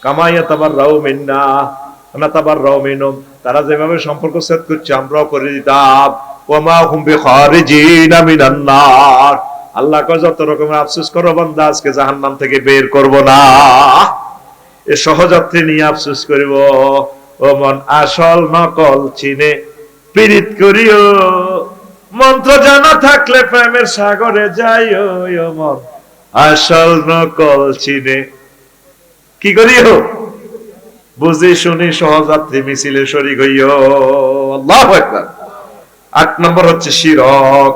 কামাইয়া তাবার রাও মিন্না না তাবার রাও মিনুম, তারা যেভাবে সম্পর্ক সেট করছে আমরাও করে দিতাম। ওমা হুম বিখারিজিনা মিনান নার, আল্লাহ কয় যত রকমের আফসোস করো বান্দা আজকে জাহান্নাম থেকে বের করব না। এ সহযাত্রী নিয়ে আফসোস করিব, ও মন আসল নকল চিনে পীড়িত করিও, মন্ত্র জানা থাকলে প্রেমের সাগরে যাইও, ও মন আসল নকল চিনে কি করিও বুঝি শুনি সহযাত্রী মিছিলে শরীক হইও। আল্লাহু আকবার। 8 নম্বর হচ্ছে শিরক।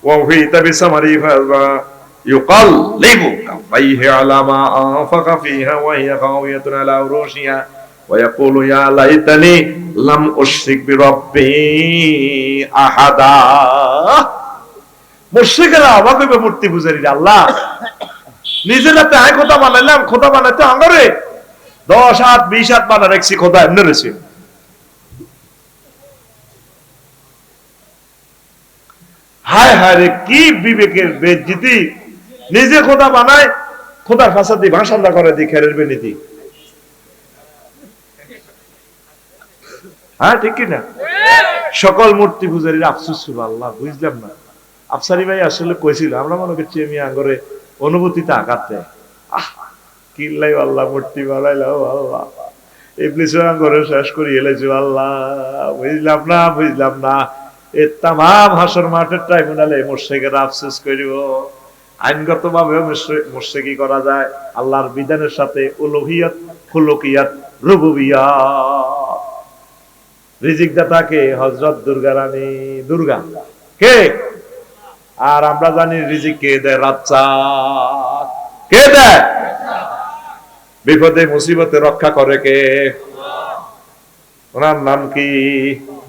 ওয়াহিতা বিসামারি ফাযা ইউকাল্লিবু কাফাইহি আলা মা আনফাকা ফিহা ওয়া হিয়া খাওয়ায়াতুন আলা উরুশিহা ওয়া ইয়াকুলু ইয়া লাইতানি লাম উশরিক বিরাব্বি আহাদা। মুশরিকরা অবাক হইবে মূর্তি পূজারীরা, আল্লাহ নিজের হাতে আয় খোদা বানাইলাম, খোদা বানাইতে আঙ্গরে 10 হাত 20 হাত বানা রাখছি, খোদা এমনি রয়েছে। হায় হায় রে কি বিবেকের বেজ্জিতি, নিজে খোদা বানায় খোদার ফাসাদি ভাষান্দা করে দি খেরের বেনীতি। হ্যাঁ ঠিক কিনা? সকল মূর্তি পূজারীর আফসোস ছিল, আল্লাহ বুঝলাম না। আফসারি ভাই আসলে কইছিল, আমরা মনে করছি আমি আঙ্গরে অনুভূতিতে আঘাত দেয়, আহ কিল্লাই আল্লাহ মূর্তি বানাইলাম, আল্লাহ ইবলিস আঙ্গরে শেষ করি এলেছো, আল্লাহ বুঝলাম না বুঝলাম না। এই তামাম হাসর মাঠের ট্রাইব্যুনালে মুশরিকেরা আফসোস করিব। আইনগত ভাবে মুশরিকি করা যায় আল্লাহর বিধানের সাথে, উলুহিয়ত খুলুকিয়াত রুবুবিয়াত। রিজিক দাতা কে? হযরত দুর্গা রানী, দুর্গা কে? আর আমরা জানি রিজিক কে দেয়? রাজ্জাক। কে দেয়? বিপদে মুসিবতে রক্ষা করে কে? ওনার নাম কি?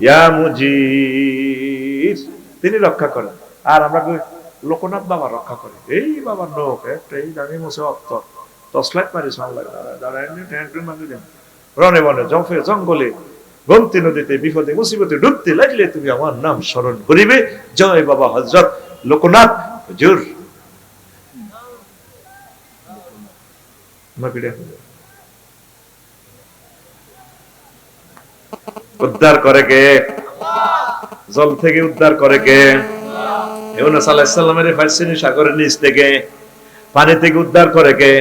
ইয়া মুজির, তিনি রক্ষা করেন। আর আমরা লোকনাথ বাবা রক্ষা করে, এই বাবার লোক একটা এই জানি মুছে অত্তর টসলাইট মারি রনে বনে জফে জঙ্গলে গোমতী নদীতে বিপদে মুসিবতে ডুবতে লাগলে তুমি আমার নাম স্মরণ করিবে, জয় বাবা হযরত লোকনাথ হুজুর। উদ্ধার করে কে? জল থেকে উদ্ধার করে কে? ইউনূস আলাইহিস সালামের ফারসিনী সাগরের নিচ থেকে পানি থেকে উদ্ধার করে কে?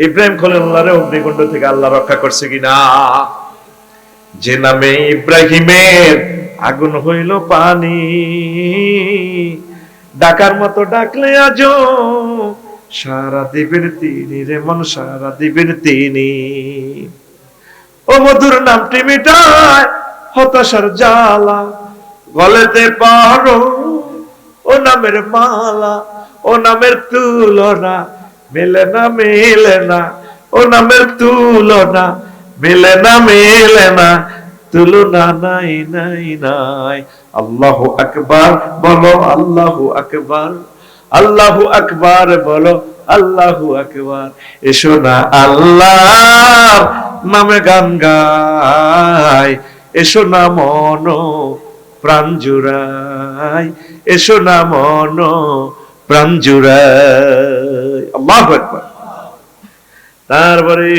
ইব্রাহিম খলিলুল্লাহর অগ্নিকুণ্ড থেকে আল্লাহ রক্ষা করছে কিনা? যে নামে ইব্রাহিমের আগুন হইল পানি, ডাকার মতো ডাকলে আজো সারা দিবেন তিনি রে মন, সারা দিবেন তিনি। ও মধুর নামটি মিটায় হতাশার জ্বালা, গলেতে পারো ও নামের মালা, ও নামের তুলনা মেলে না মেলে না, ও নামের তুলনা মেলে না মেলে না, তুলনা নাই নাই নাই। আল্লাহু আকবার বলো, আল্লাহু আকবার, আল্লাহু আকবার বলো, আল্লাহু আকবার। এসো না আল্লাহর নামে গান গাই, এসো না মন প্রাণ জুড়াই, এসো না মন প্রাণ জুড়াই। আল্লাহু আকবার। তারপরে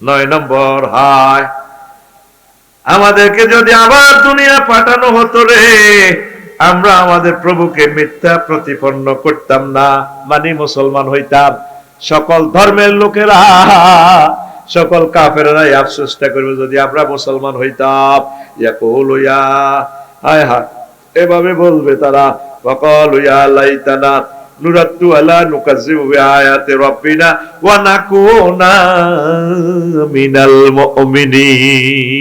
9 নম্বর, হায় আমাদেরকে যদি আবার দুনিয়া পাঠানো হতো রে, আমরা আমাদের প্রভুকে মিথ্যা প্রতিপন্ন করতাম না, মানে মুসলমান হইতাম। সকল ধর্মের লোকেরা, সকল কাফেররাই আফসোসটা করবে যদি আমরা মুসলমান হইতাম। ইয়াকুলু ইয়া, হায় হায় এভাবে বলবে তারা, ওয়াকালু ইয়া লাইতানা নুরাদ্দু আলা নুকাজ্জিবু বিআয়াতি রাব্বিনা ওয়া নাকুনা মিনাল মুমিনিন।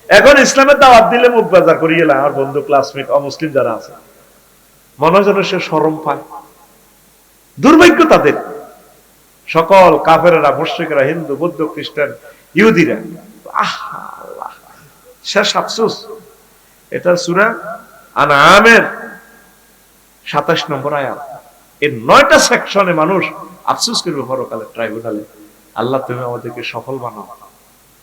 এখন ইসলামের দাওয়াত দিলে মুখ বাজার করিয়ে এলাম, আমার বন্ধু ক্লাসমেট অমুসলিম যারা আছে, মনে যেন সে শরম পায়। দুর্ভাগ্য তাদের, সকল কাফেরেরা, মুশরিকরা, হিন্দু, বৌদ্ধ, খ্রিস্টান, ইহুদিরা। আল্লাহ, শেষ আফসোস। এটা সূরা আনআমের 27 নম্বর আয়াত। এই 9টা সেকশনে মানুষ আফসোস করবে পরকালে ট্রাইব্যুনালে। আল্লাহ তুমি আমাদেরকে সফল বানাও।